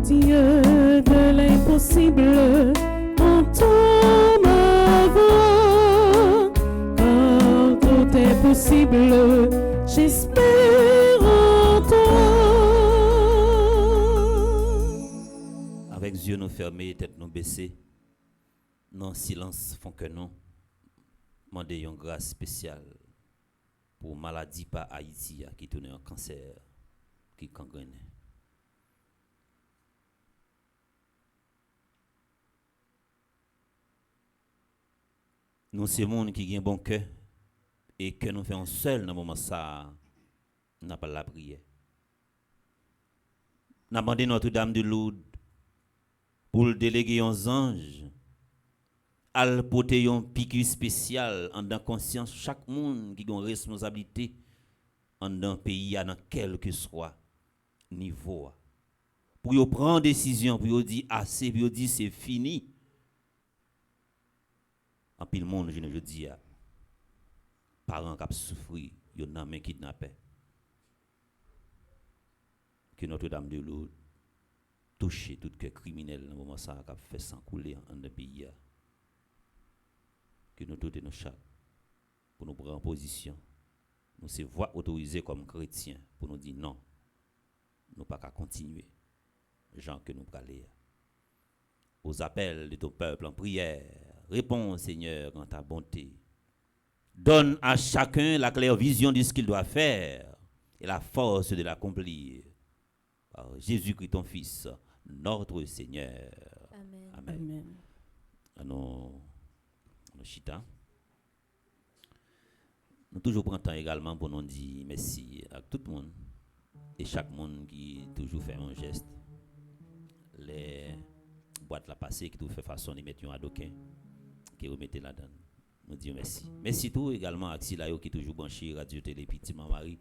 Dieu de l'impossible, entends ma voix, car tout est possible, j'espère en toi. Avec yeux nous fermés, tête nous baissées, non silence font que nous demander une grâce spéciale pour maladie par Haïti qui tourne en cancer, qui gangrène. Nous c'est monde qui a un bon cœur et que nous faisons seul dans le moment ça, n'a pas la prière. Nous avons demandé Notre-Dame de Lourdes pour le déléguer aux anges, à le porter un piqûre spécial en dans conscience chaque monde qui a une responsabilité en dans pays dans quel que soit niveau. Pour y prendre décision, pour y dire assez, pour y dire c'est fini. En pile monde, je ne dis pas, parents qui souffrent, ils ont main kidnappé. Que Notre-Dame de Lourdes touche tout que criminel dans le moment ça qui a fait sang couler en un pays. Que nous tous nous chaque pour nous prendre en position. Nous se voix autorisés comme chrétiens pour nous dire non, nous pas qu'à continuer. Gens que nous parlons. Aux appels de ton peuple en prière, réponds Seigneur en ta bonté. Donne à chacun la claire vision de ce qu'il doit faire et la force de l'accomplir. Par Jésus-Christ ton Fils, notre Seigneur. Amen. Amen. Amen. Chita. Nous toujours prenons temps également pour nous dire merci à tout le monde et chaque monde qui toujours fait un geste. Les boîtes la passée qui tout fait façon de mettre un adoquin qui remettait là-dedans. Nous disons merci. Merci tout également à Xilayo qui toujours branché Radio Télé Petit Marie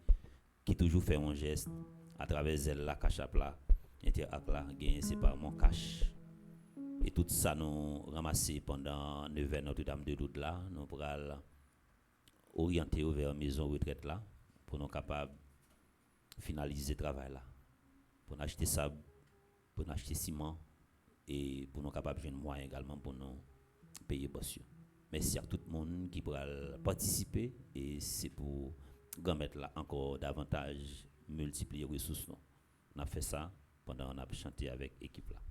qui toujours fait un geste à travers elle la cachap là interact là gain c'est pas mon cash. Et tout ça nous ramassé pendant 9 heures Notre-Dame de Lourdes là, nous pourrons orienter vers maison retraite là pour nous capables finaliser le travail là. Pour nous acheter sable, pour nous acheter ciment et pour nous capables de moyens également pour nous payer bossio. Merci à tout le monde qui pourra participer et c'est pour mettre là encore davantage multiplier les ressources. On a fait ça pendant on a chanté avec l'équipe là.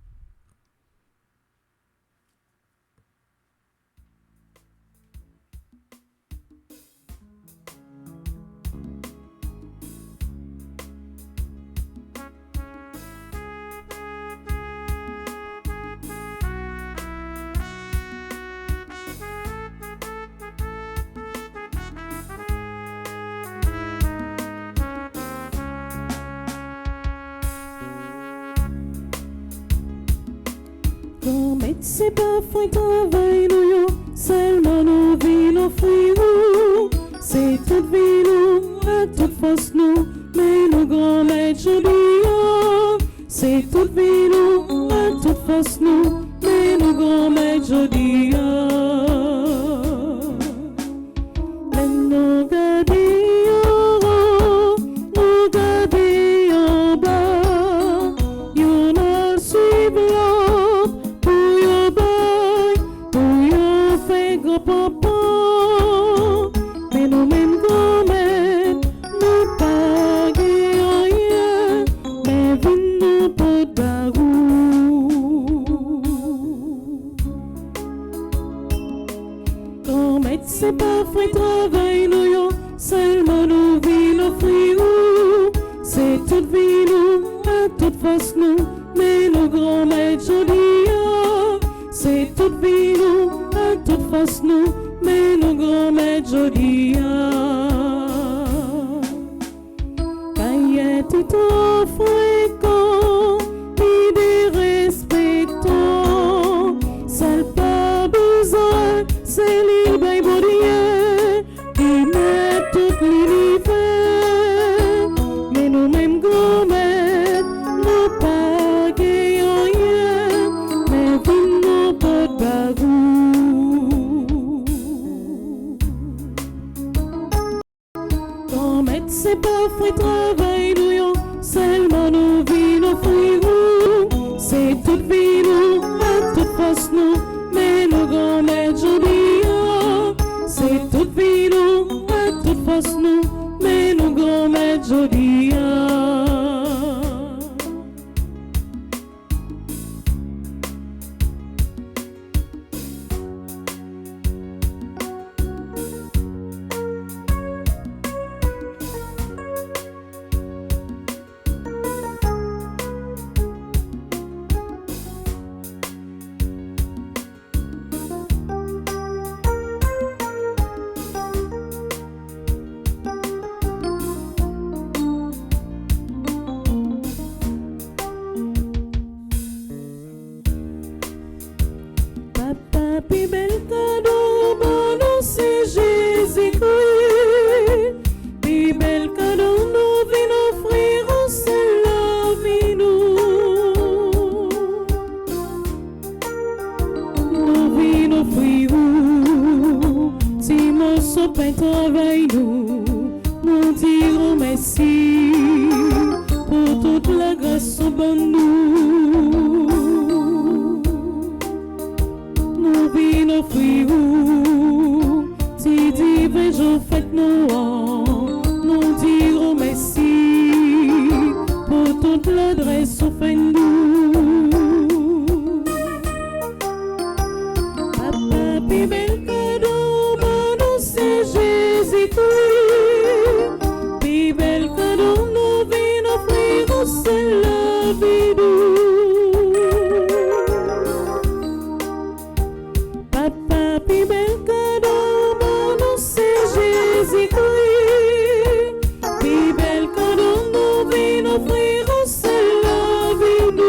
C'est pas fin travail nous, seulement nous vie nous fruits nous. C'est toute vie nous, à toute force nous, mais nous grand maître bien. C'est toute vie nous, à toute force nous, toute force nous, mais nos grands maîtres Jodia. C'est toute vie nous, à toute force nous, mais nos grands maîtres Jodia. Cahier tout en fréquent, idée respectant, seul pas besoin, c'est libre et boudier, qui met tout l'univers, mais nous-mêmes grands maîtres, nous pas gagnons rien, mais vous nous pas de bagou. Grand maître, c'est parfait travail, nous yon, seulement nous vîmes nos frères, c'est toute vie nous, à toute force nous, mais nos grands maîtres Jodia. C'est toute vie nous, à toute force nous, mais nos grands maîtres Jodia. Papa, puis bel cadeau, bon nous c'est Jésus-Christ. Puis bel cadeau, nous vîmes offrir au seul la vie nous. Nous vîmes offrir, si mon sopin travaille nous, nous dirons merci pour toute la grâce au bon nous. Nous vîmes offrir, si divin jour fête nous, nous dirons merci pour toute l'adresse au fin nous. Papa, puis bel cadeau, bon nous c'est Jésus-Christ. Puis bel cadeau, nous vîmes offrir au seul la vie nous. Papa, puis bel cadeau, bon nous c'est Jésus-Christ. Puis bel cadeau, nous vîmes offrir au seul la vie nous.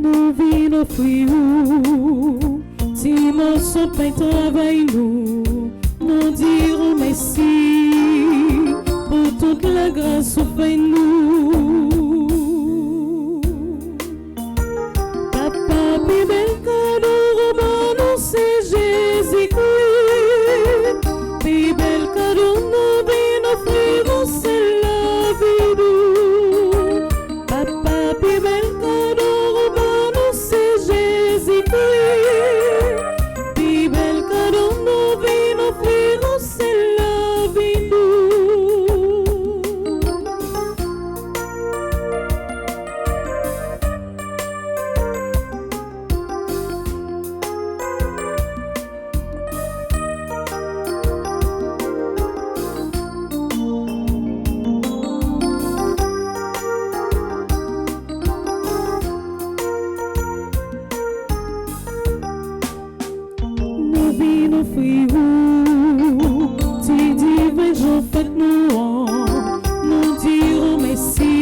Nous vîmes offrir, si mon sopin travaille nous, nous dirons merci pour toute la grâce au fin nous. Papa, puis bel cadeau, bon nous c'est Jésus-Christ. Puis bel cadeau, nous vîmes offrir au seul la vie nous. Papa, puis bel cadeau, bon nous c'est Jésus-Christ. Puis bel cadeau, nous vîmes offrir au seul la vie nous. Nous vîmes offrir, si divin jour fête nous, nous dirons merci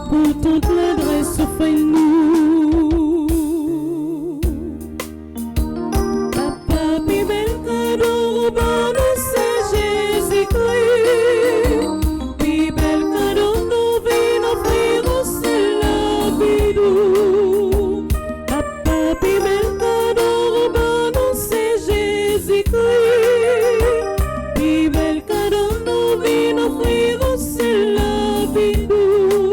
pour toute l'adresse au fin nous. Papa, puis bel cadeau, bon nous c'est Jésus-Christ. Puis bel cadeau, nous vîmes offrir au seul la vie nous. Papa, puis bel cadeau, bon nous c'est Jésus-Christ. Puis bel cadeau, nous vîmes offrir au seul la vie nous.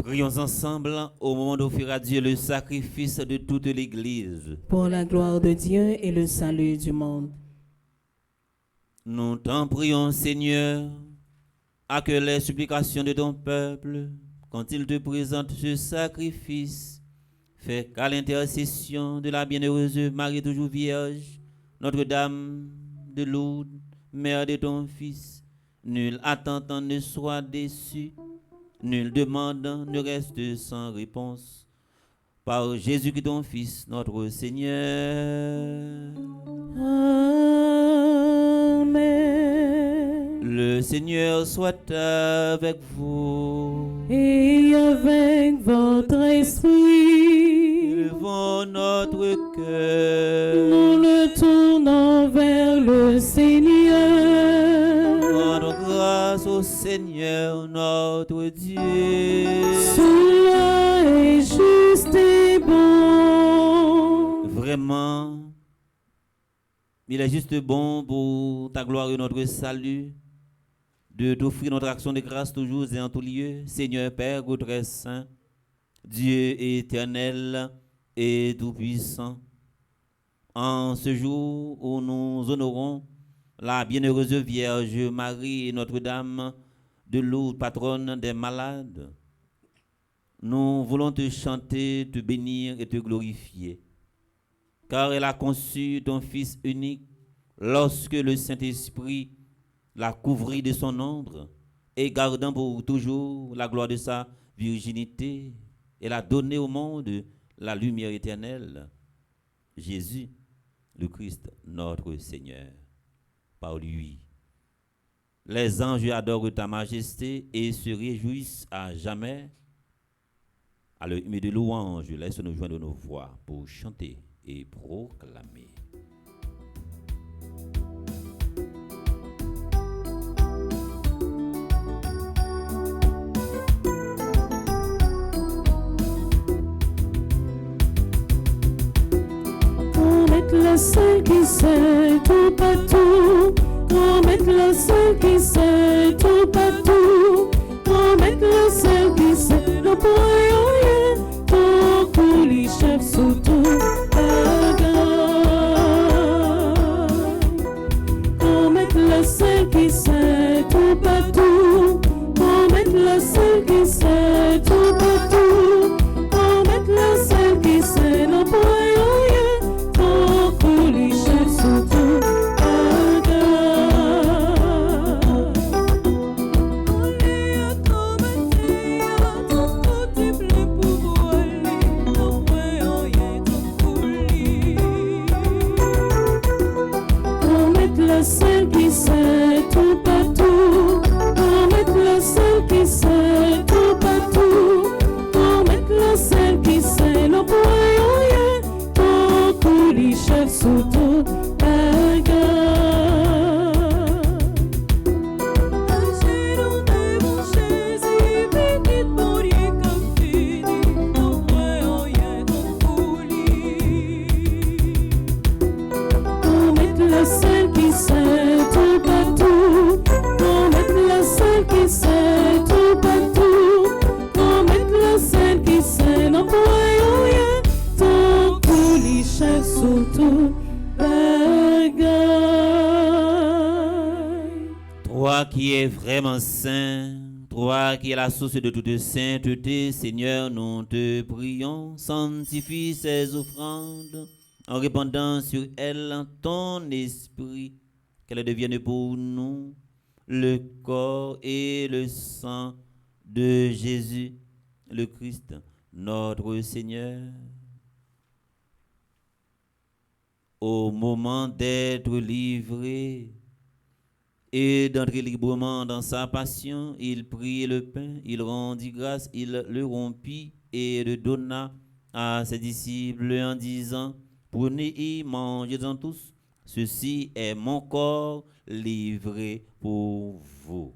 Prions ensemble au moment d'offrir à Dieu le sacrifice de toute l'Église. Pour la gloire de Dieu et le salut du monde. Nous t'en prions, Seigneur, accueille les supplications de ton peuple quand il te présente ce sacrifice. Fais qu'à l'intercession de la bienheureuse Marie toujours Vierge, Notre-Dame de Lourdes, Mère de ton Fils, nul attendant ne soit déçu, nul demandant ne reste sans réponse. Par Jésus-Christ ton Fils, notre Seigneur. Amen. Le Seigneur soit avec vous. Et avec votre esprit, Élevons notre cœur. nous le tournons vers le Seigneur. Rendons grâce au Seigneur notre Dieu. Cela est juste et bon. Vraiment, il est juste bon pour ta gloire et notre salut de t'offrir notre action de grâce toujours et en tout lieu. Seigneur Père, très saint, Dieu éternel et tout-puissant, en ce jour où nous honorons la bienheureuse Vierge Marie, Notre-Dame de Lourdes, patronne des malades, nous voulons te chanter, te bénir et te glorifier, car elle a conçu ton Fils unique lorsque le Saint-Esprit l'a couvrit de son ombre et gardant pour toujours la gloire de sa virginité, elle a donné au monde la lumière éternelle, Jésus, le Christ, notre Seigneur. Par lui, les anges adorent ta majesté et se réjouissent à jamais. À l'hymne de louange, laisse-nous joindre nos voix pour chanter et proclamer. Le seul qui sait tout partout, promettre le seul qui sait tout partout, promettre le seul qui sait le rien, ton coulis chef sous tout bagaille. Promettre le seul qui sait tout partout, promettre le seul qui sait tout partout, promettre le seul qui sait le rien. Celle qui sait tout partout, pour mettre le seul qui sait tout partout, pour mettre le seul qui sait le rien, pour couler chef sous tout bagaille. Pour mettre le seul qui sait tout partout, pour mettre le seul qui sait tout partout, pour mettre le seul qui sait non pour rien, ton coulis chef sous tout bagaille. Toi qui es vraiment saint, toi qui es la source de toute sainteté, Seigneur, nous te prions, sanctifie ces offrandes en répandant sur elles ton esprit, qu'elles deviennent pour nous le corps et le sang de Jésus, le Christ, notre Seigneur. Au moment d'être livré et d'entrer librement dans sa passion, il prit le pain, il rendit grâce, il le rompit et le donna à ses disciples en disant: prenez et mangez-en tous, ceci est mon corps livré pour vous.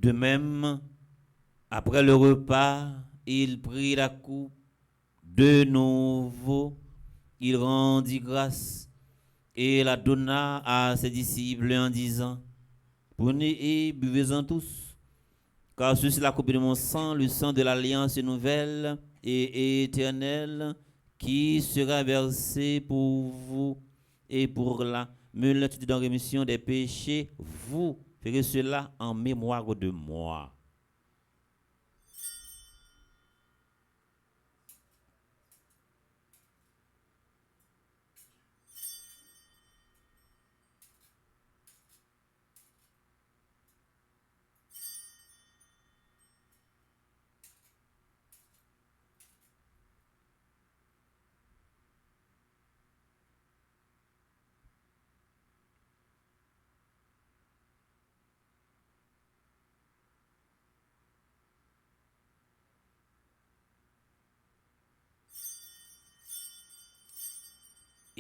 De même, après le repas, il prit la coupe. De nouveau, il rendit grâce et la donna à ses disciples en disant, prenez et buvez-en tous, car ceci est la coupe de mon sang, le sang de l'alliance nouvelle et éternelle, qui sera versé pour vous et pour la multitude de rémission des péchés. Vous ferez cela en mémoire de moi.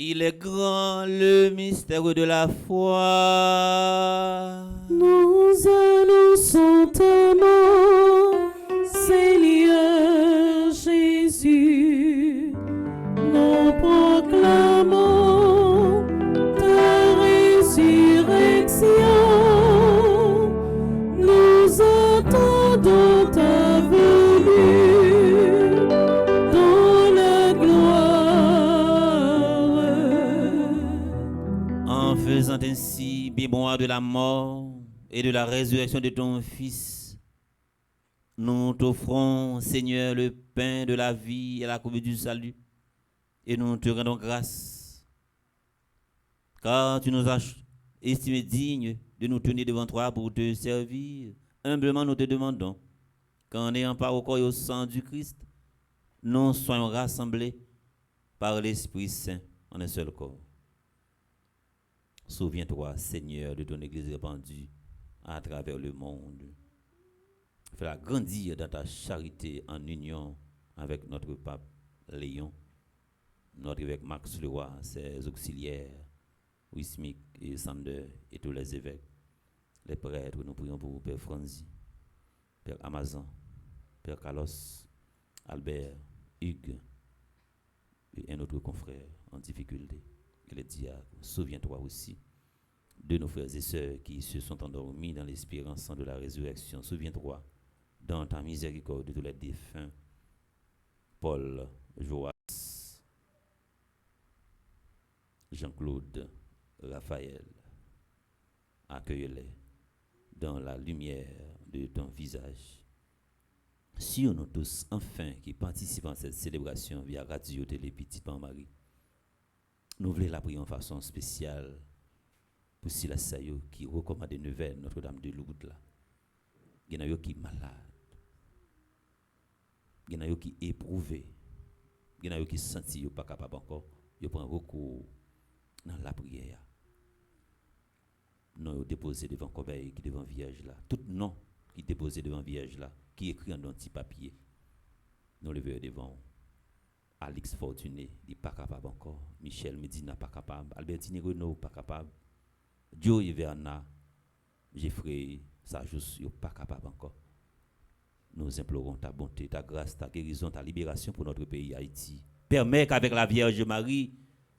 Il est grand le mystère de la foi. Nous annonçons ta mort, Seigneur Jésus. Nous proclamons ta résurrection. Nous attendons ta venue dans la gloire. En faisant ainsi mémoire de la mort et de la résurrection de ton Fils, nous t'offrons, Seigneur, le pain de la vie et la coupe du salut, et nous te rendons grâce, car tu nous as estimés dignes de nous tenir devant toi pour te servir. Humblement, nous te demandons qu'en ayant part au corps et au sang du Christ, nous soyons rassemblés par l'Esprit Saint en un seul corps. Souviens-toi, Seigneur, de ton Église répandue à travers le monde. Fais-la grandir dans ta charité en union avec notre pape Léon, notre évêque Max Leroy, ses auxiliaires, Wismik et Sander et tous les évêques, les prêtres. Nous prions pour Père Franzi, Père Amazon, Père Carlos, Albert, Hugues et un autre confrère en difficulté. Et les diacres, souviens-toi aussi de nos frères et sœurs qui se sont endormis dans l'espérance de la résurrection. Souviens-toi dans ta miséricorde de tous les défunts, Paul, Joas, Jean-Claude, Raphaël. Accueille-les dans la lumière de ton visage. Sur nous tous, enfin, qui participent à cette célébration via Radio Télé Petite Marie, nous voulons la prier en façon spéciale pour Silas Sayo qui recommande une nouvelle Notre-Dame de Lourdes là. Il y en a qui sont malades. Il y en a qui sont éprouvés. Il y en a qui sont sentis qu'ils ne sont pas capables encore. Ils prennent recours dans la prière. Nous déposé devant Corbeil qui devant Vierge là. Tout nom qui déposé devant Vierge là, qui écrit en un petit papier. Nous le verrons devant. Alex Fortuné, il n'est pas capable encore. Michel Medina, pas capable. Albertine Renault, pas capable. Joe Iverna, Geoffrey Sajous, il n'est pas capable encore. Nous implorons ta bonté, ta grâce, ta guérison, ta libération pour notre pays Haïti. Permets qu'avec la Vierge Marie,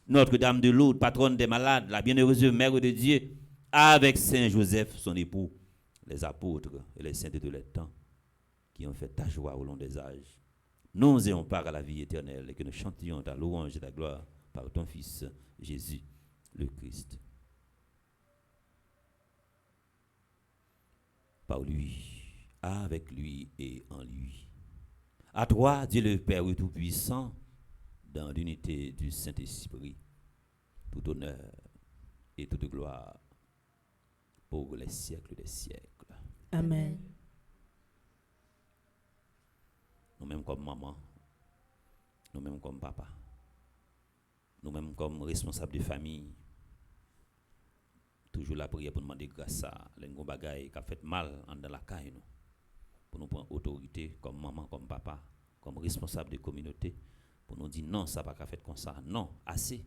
Notre-Dame de Lourdes, patronne des malades, la bienheureuse Mère de Dieu, avec Saint Joseph, son époux, les apôtres et les saints de tous les temps, qui ont fait ta joie au long des âges, nous ayons part à la vie éternelle et que nous chantions ta louange et ta gloire par ton Fils Jésus le Christ. Par lui, avec lui et en lui. À toi, Dieu le Père Tout-Puissant, dans l'unité du Saint-Esprit, tout honneur et toute gloire pour les siècles des siècles. Amen. Nous-mêmes comme maman, nous-mêmes comme papa, nous-mêmes comme responsables de famille, toujours la prière pour demander grâce à les bagailles qui a fait mal dans la caille, pour nous prendre autorité comme maman, comme papa, comme responsable de communauté, pour nous dire non, ça n'a pas fait comme ça, non, assez,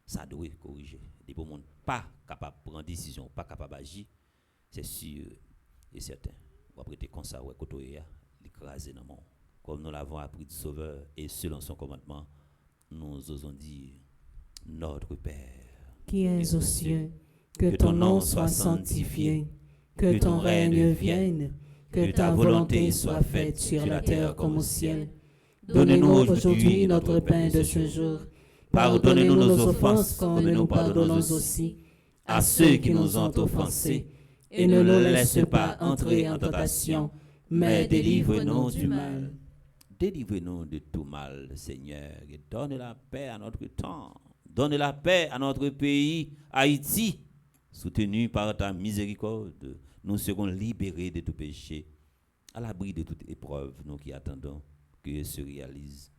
ça doit corriger. Des gens pas capable de prendre décision, pas capable d'agir, c'est sûr et certain. ou après te comme ça, ouais, côté, l'écraser dans le monde. Comme nous l'avons appris du Sauveur, et selon son commandement, nous osons dire, notre Père, qui es aux cieux, que ton nom soit sanctifié, que ton règne vienne, que ta volonté soit faite sur la terre comme au ciel. Donne-nous aujourd'hui notre pain de ce jour. Pardonnez-nous nos offenses comme nous pardonnons aussi à ceux qui nous ont offensés. Et ne nous laisse pas entrer en tentation, mais délivre-nous du mal. Délivre-nous de tout mal, Seigneur, et donne la paix à notre temps. Donne la paix à notre pays, Haïti. Soutenu par ta miséricorde, nous serons libérés de tout péché, à l'abri de toute épreuve, nous qui attendons que se réalise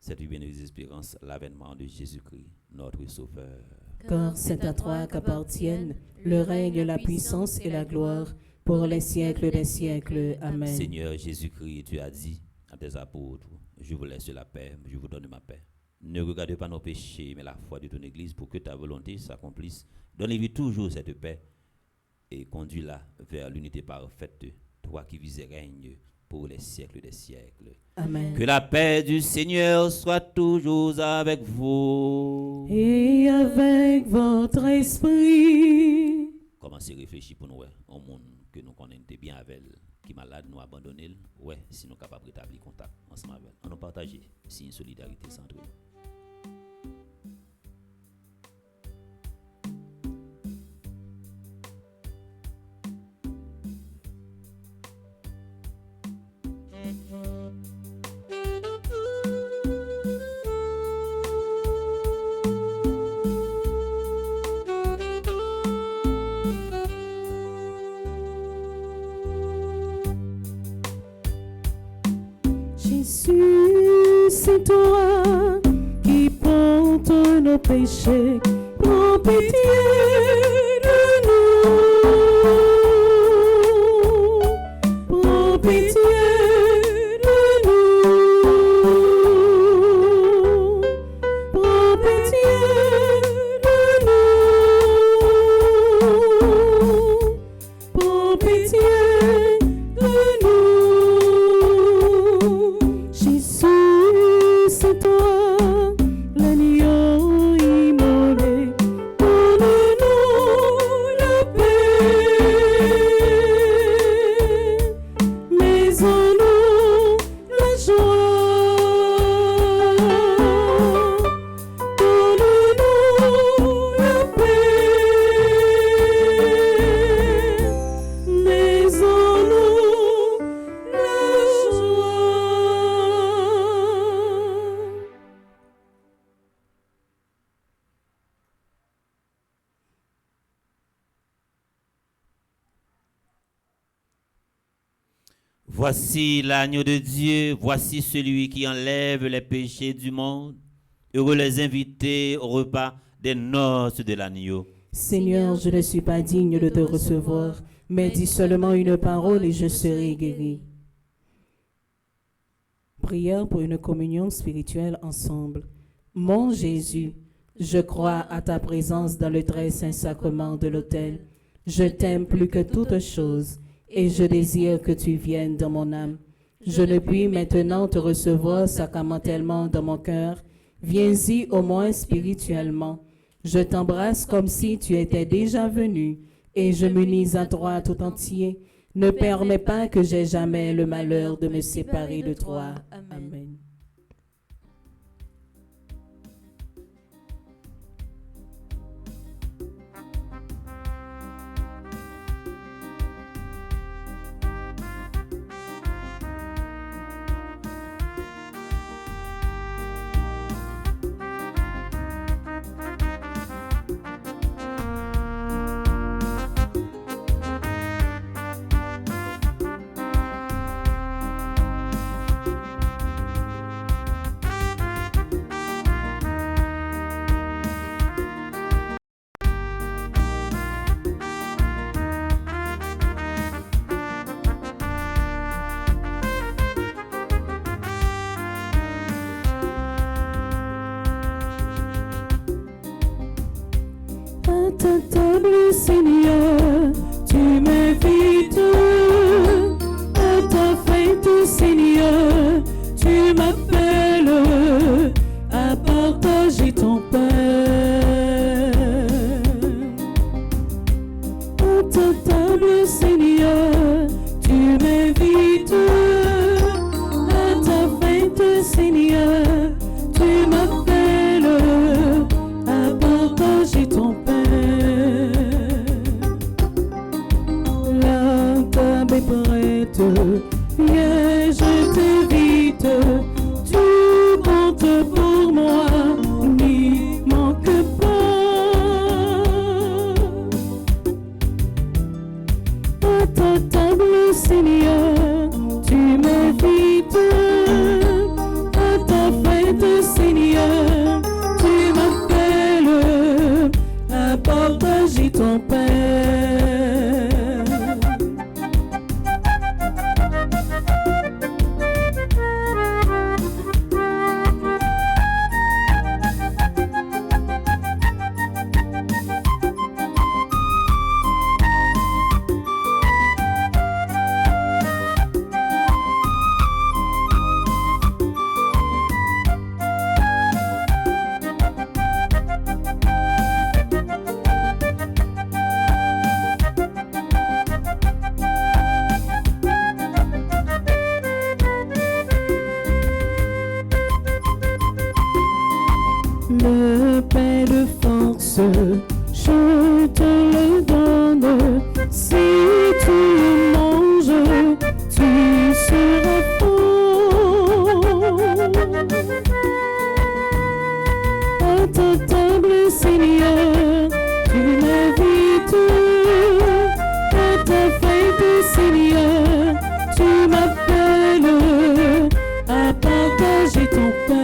cette bienheureuse espérance, l'avènement de Jésus-Christ, notre Sauveur. Car c'est à toi qu'appartiennent le règne, la puissance et la gloire pour les siècles des siècles. Amen. Seigneur Jésus-Christ, tu as dit à tes apôtres, je vous laisse la paix, je vous donne ma paix. Ne regarde pas nos péchés, mais la foi de ton Église pour que ta volonté s'accomplisse. Donne-lui toujours cette paix et conduis-la vers l'unité parfaite, toi qui vis et règnes pour les siècles des siècles. Amen. Que la paix du Seigneur soit toujours avec vous. Et avec votre esprit. Commencez à réfléchir pour nous, au monde que nous connaissons bien avec elle, qui est malade, nous abandonner, ouais, si nous sommes capables d'établir contact ensemble avec elle. On nous partager, si une solidarité centrée. Jésus, c'est toi qui portes nos péchés. Prends pitié de nous. Prends pitié de nous. Prends pitié de nous. Prends pitié de nous. Jésus, c'est toi, l'agneau immolé. Donne-nous la paix, mais en nous la joie. Donne-nous la paix, mais en nous la joie. Voici l'agneau de Dieu, voici celui qui enlève les péchés du monde. Heureux les invités au repas des noces de l'agneau. Seigneur, je ne suis pas digne de te recevoir, mais dis seulement une parole et je serai guéri. Prière pour une communion spirituelle ensemble. Mon Jésus, je crois à ta présence dans le très saint sacrement de l'autel. Je t'aime plus que toute chose et je désire que tu viennes dans mon âme. Je ne puis maintenant te recevoir sacramentellement dans mon cœur. Viens-y au moins spirituellement. Je t'embrasse comme si tu étais déjà venu et je m'unis à toi tout entier. Ne permets pas que j'aie jamais le malheur de me séparer de toi. Amen. À ta table, Seigneur, tu m'invites le pain de force, je te le donne. Si tu le manges, tu seras fort. À ta table, Seigneur, tu m'invites. À ta fête, Seigneur, tu m'appelles à partager ton pain.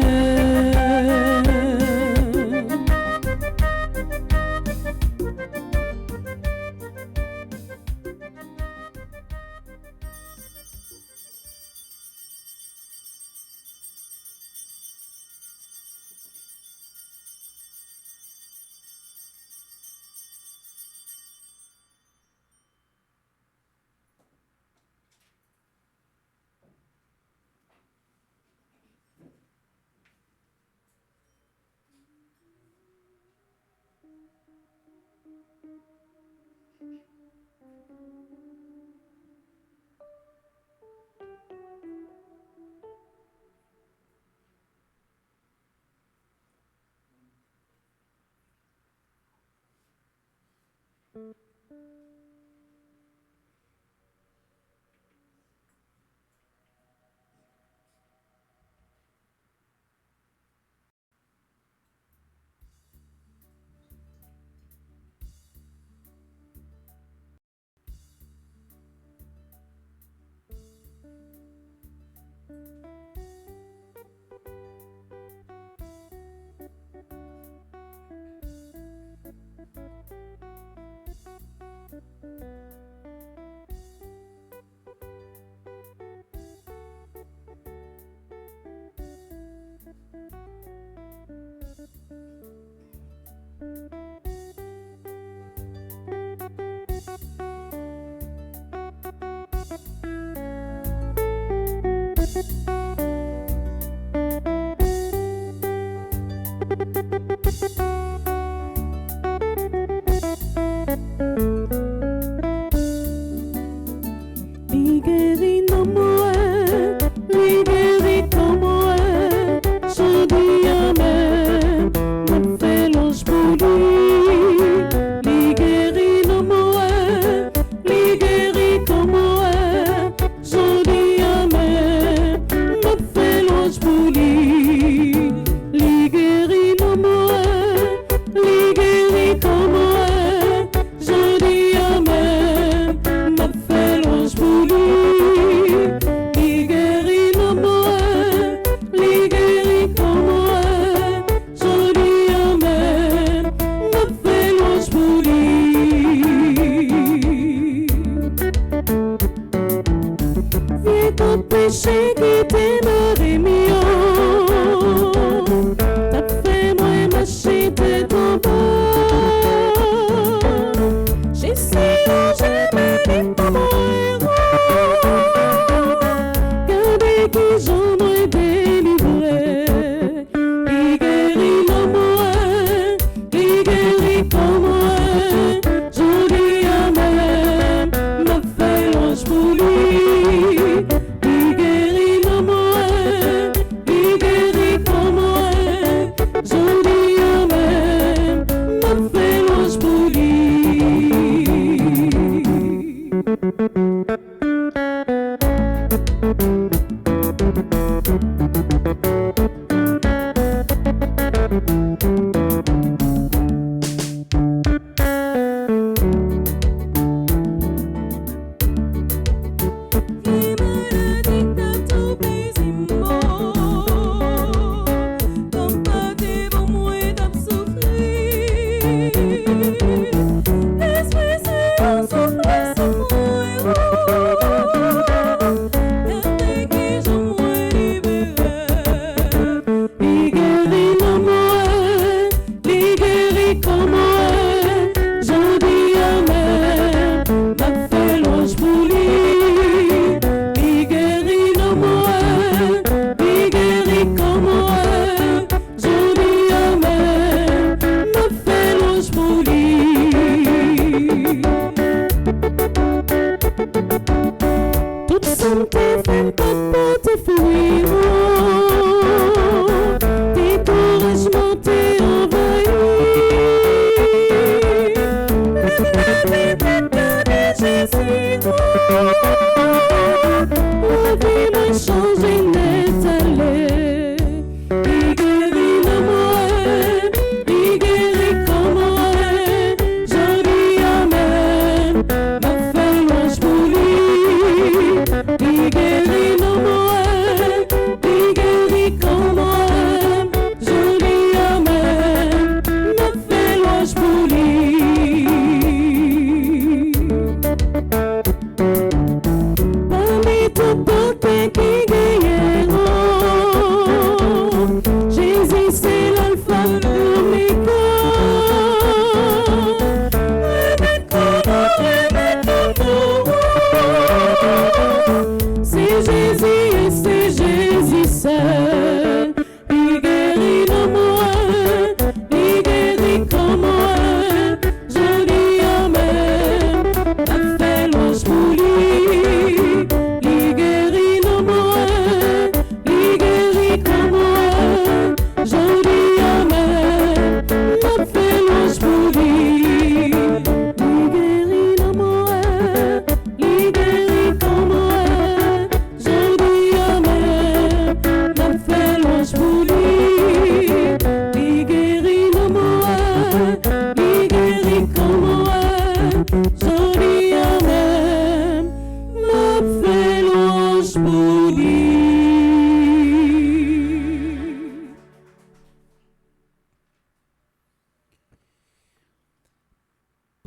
Igeri no moe,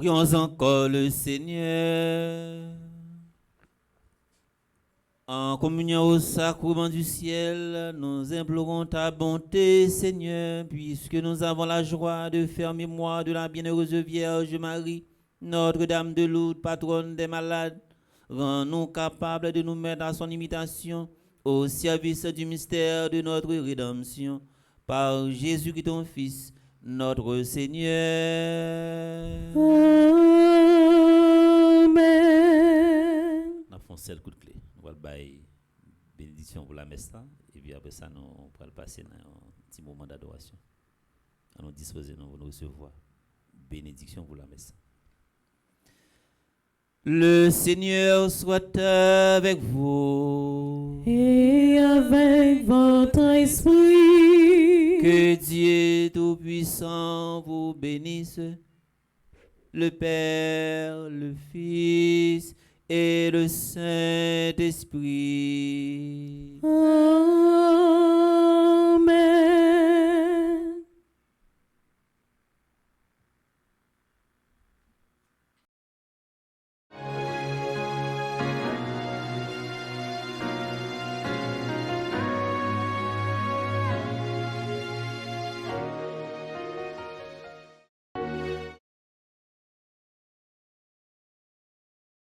Prions encore le Seigneur. En communion au sacrement du ciel, nous implorons ta bonté, Seigneur, puisque nous avons la joie de faire mémoire de la bienheureuse Vierge Marie, Notre-Dame de Lourdes, patronne des malades. Rends-nous capables de nous mettre à son imitation au service du mystère de notre rédemption. Par Jésus-Christ, ton Fils, notre Seigneur. Amen. Nous avons seul coup de clé. Nous allons bailler bénédiction pour la messe là, et puis après ça, nous allons passer dans un petit moment d'adoration. À nous disposer, nous allons recevoir bénédiction pour la messe. Le Seigneur soit avec vous. Et avec votre esprit. Que Dieu Tout-Puissant vous bénisse, le Père, le Fils et le Saint-Esprit.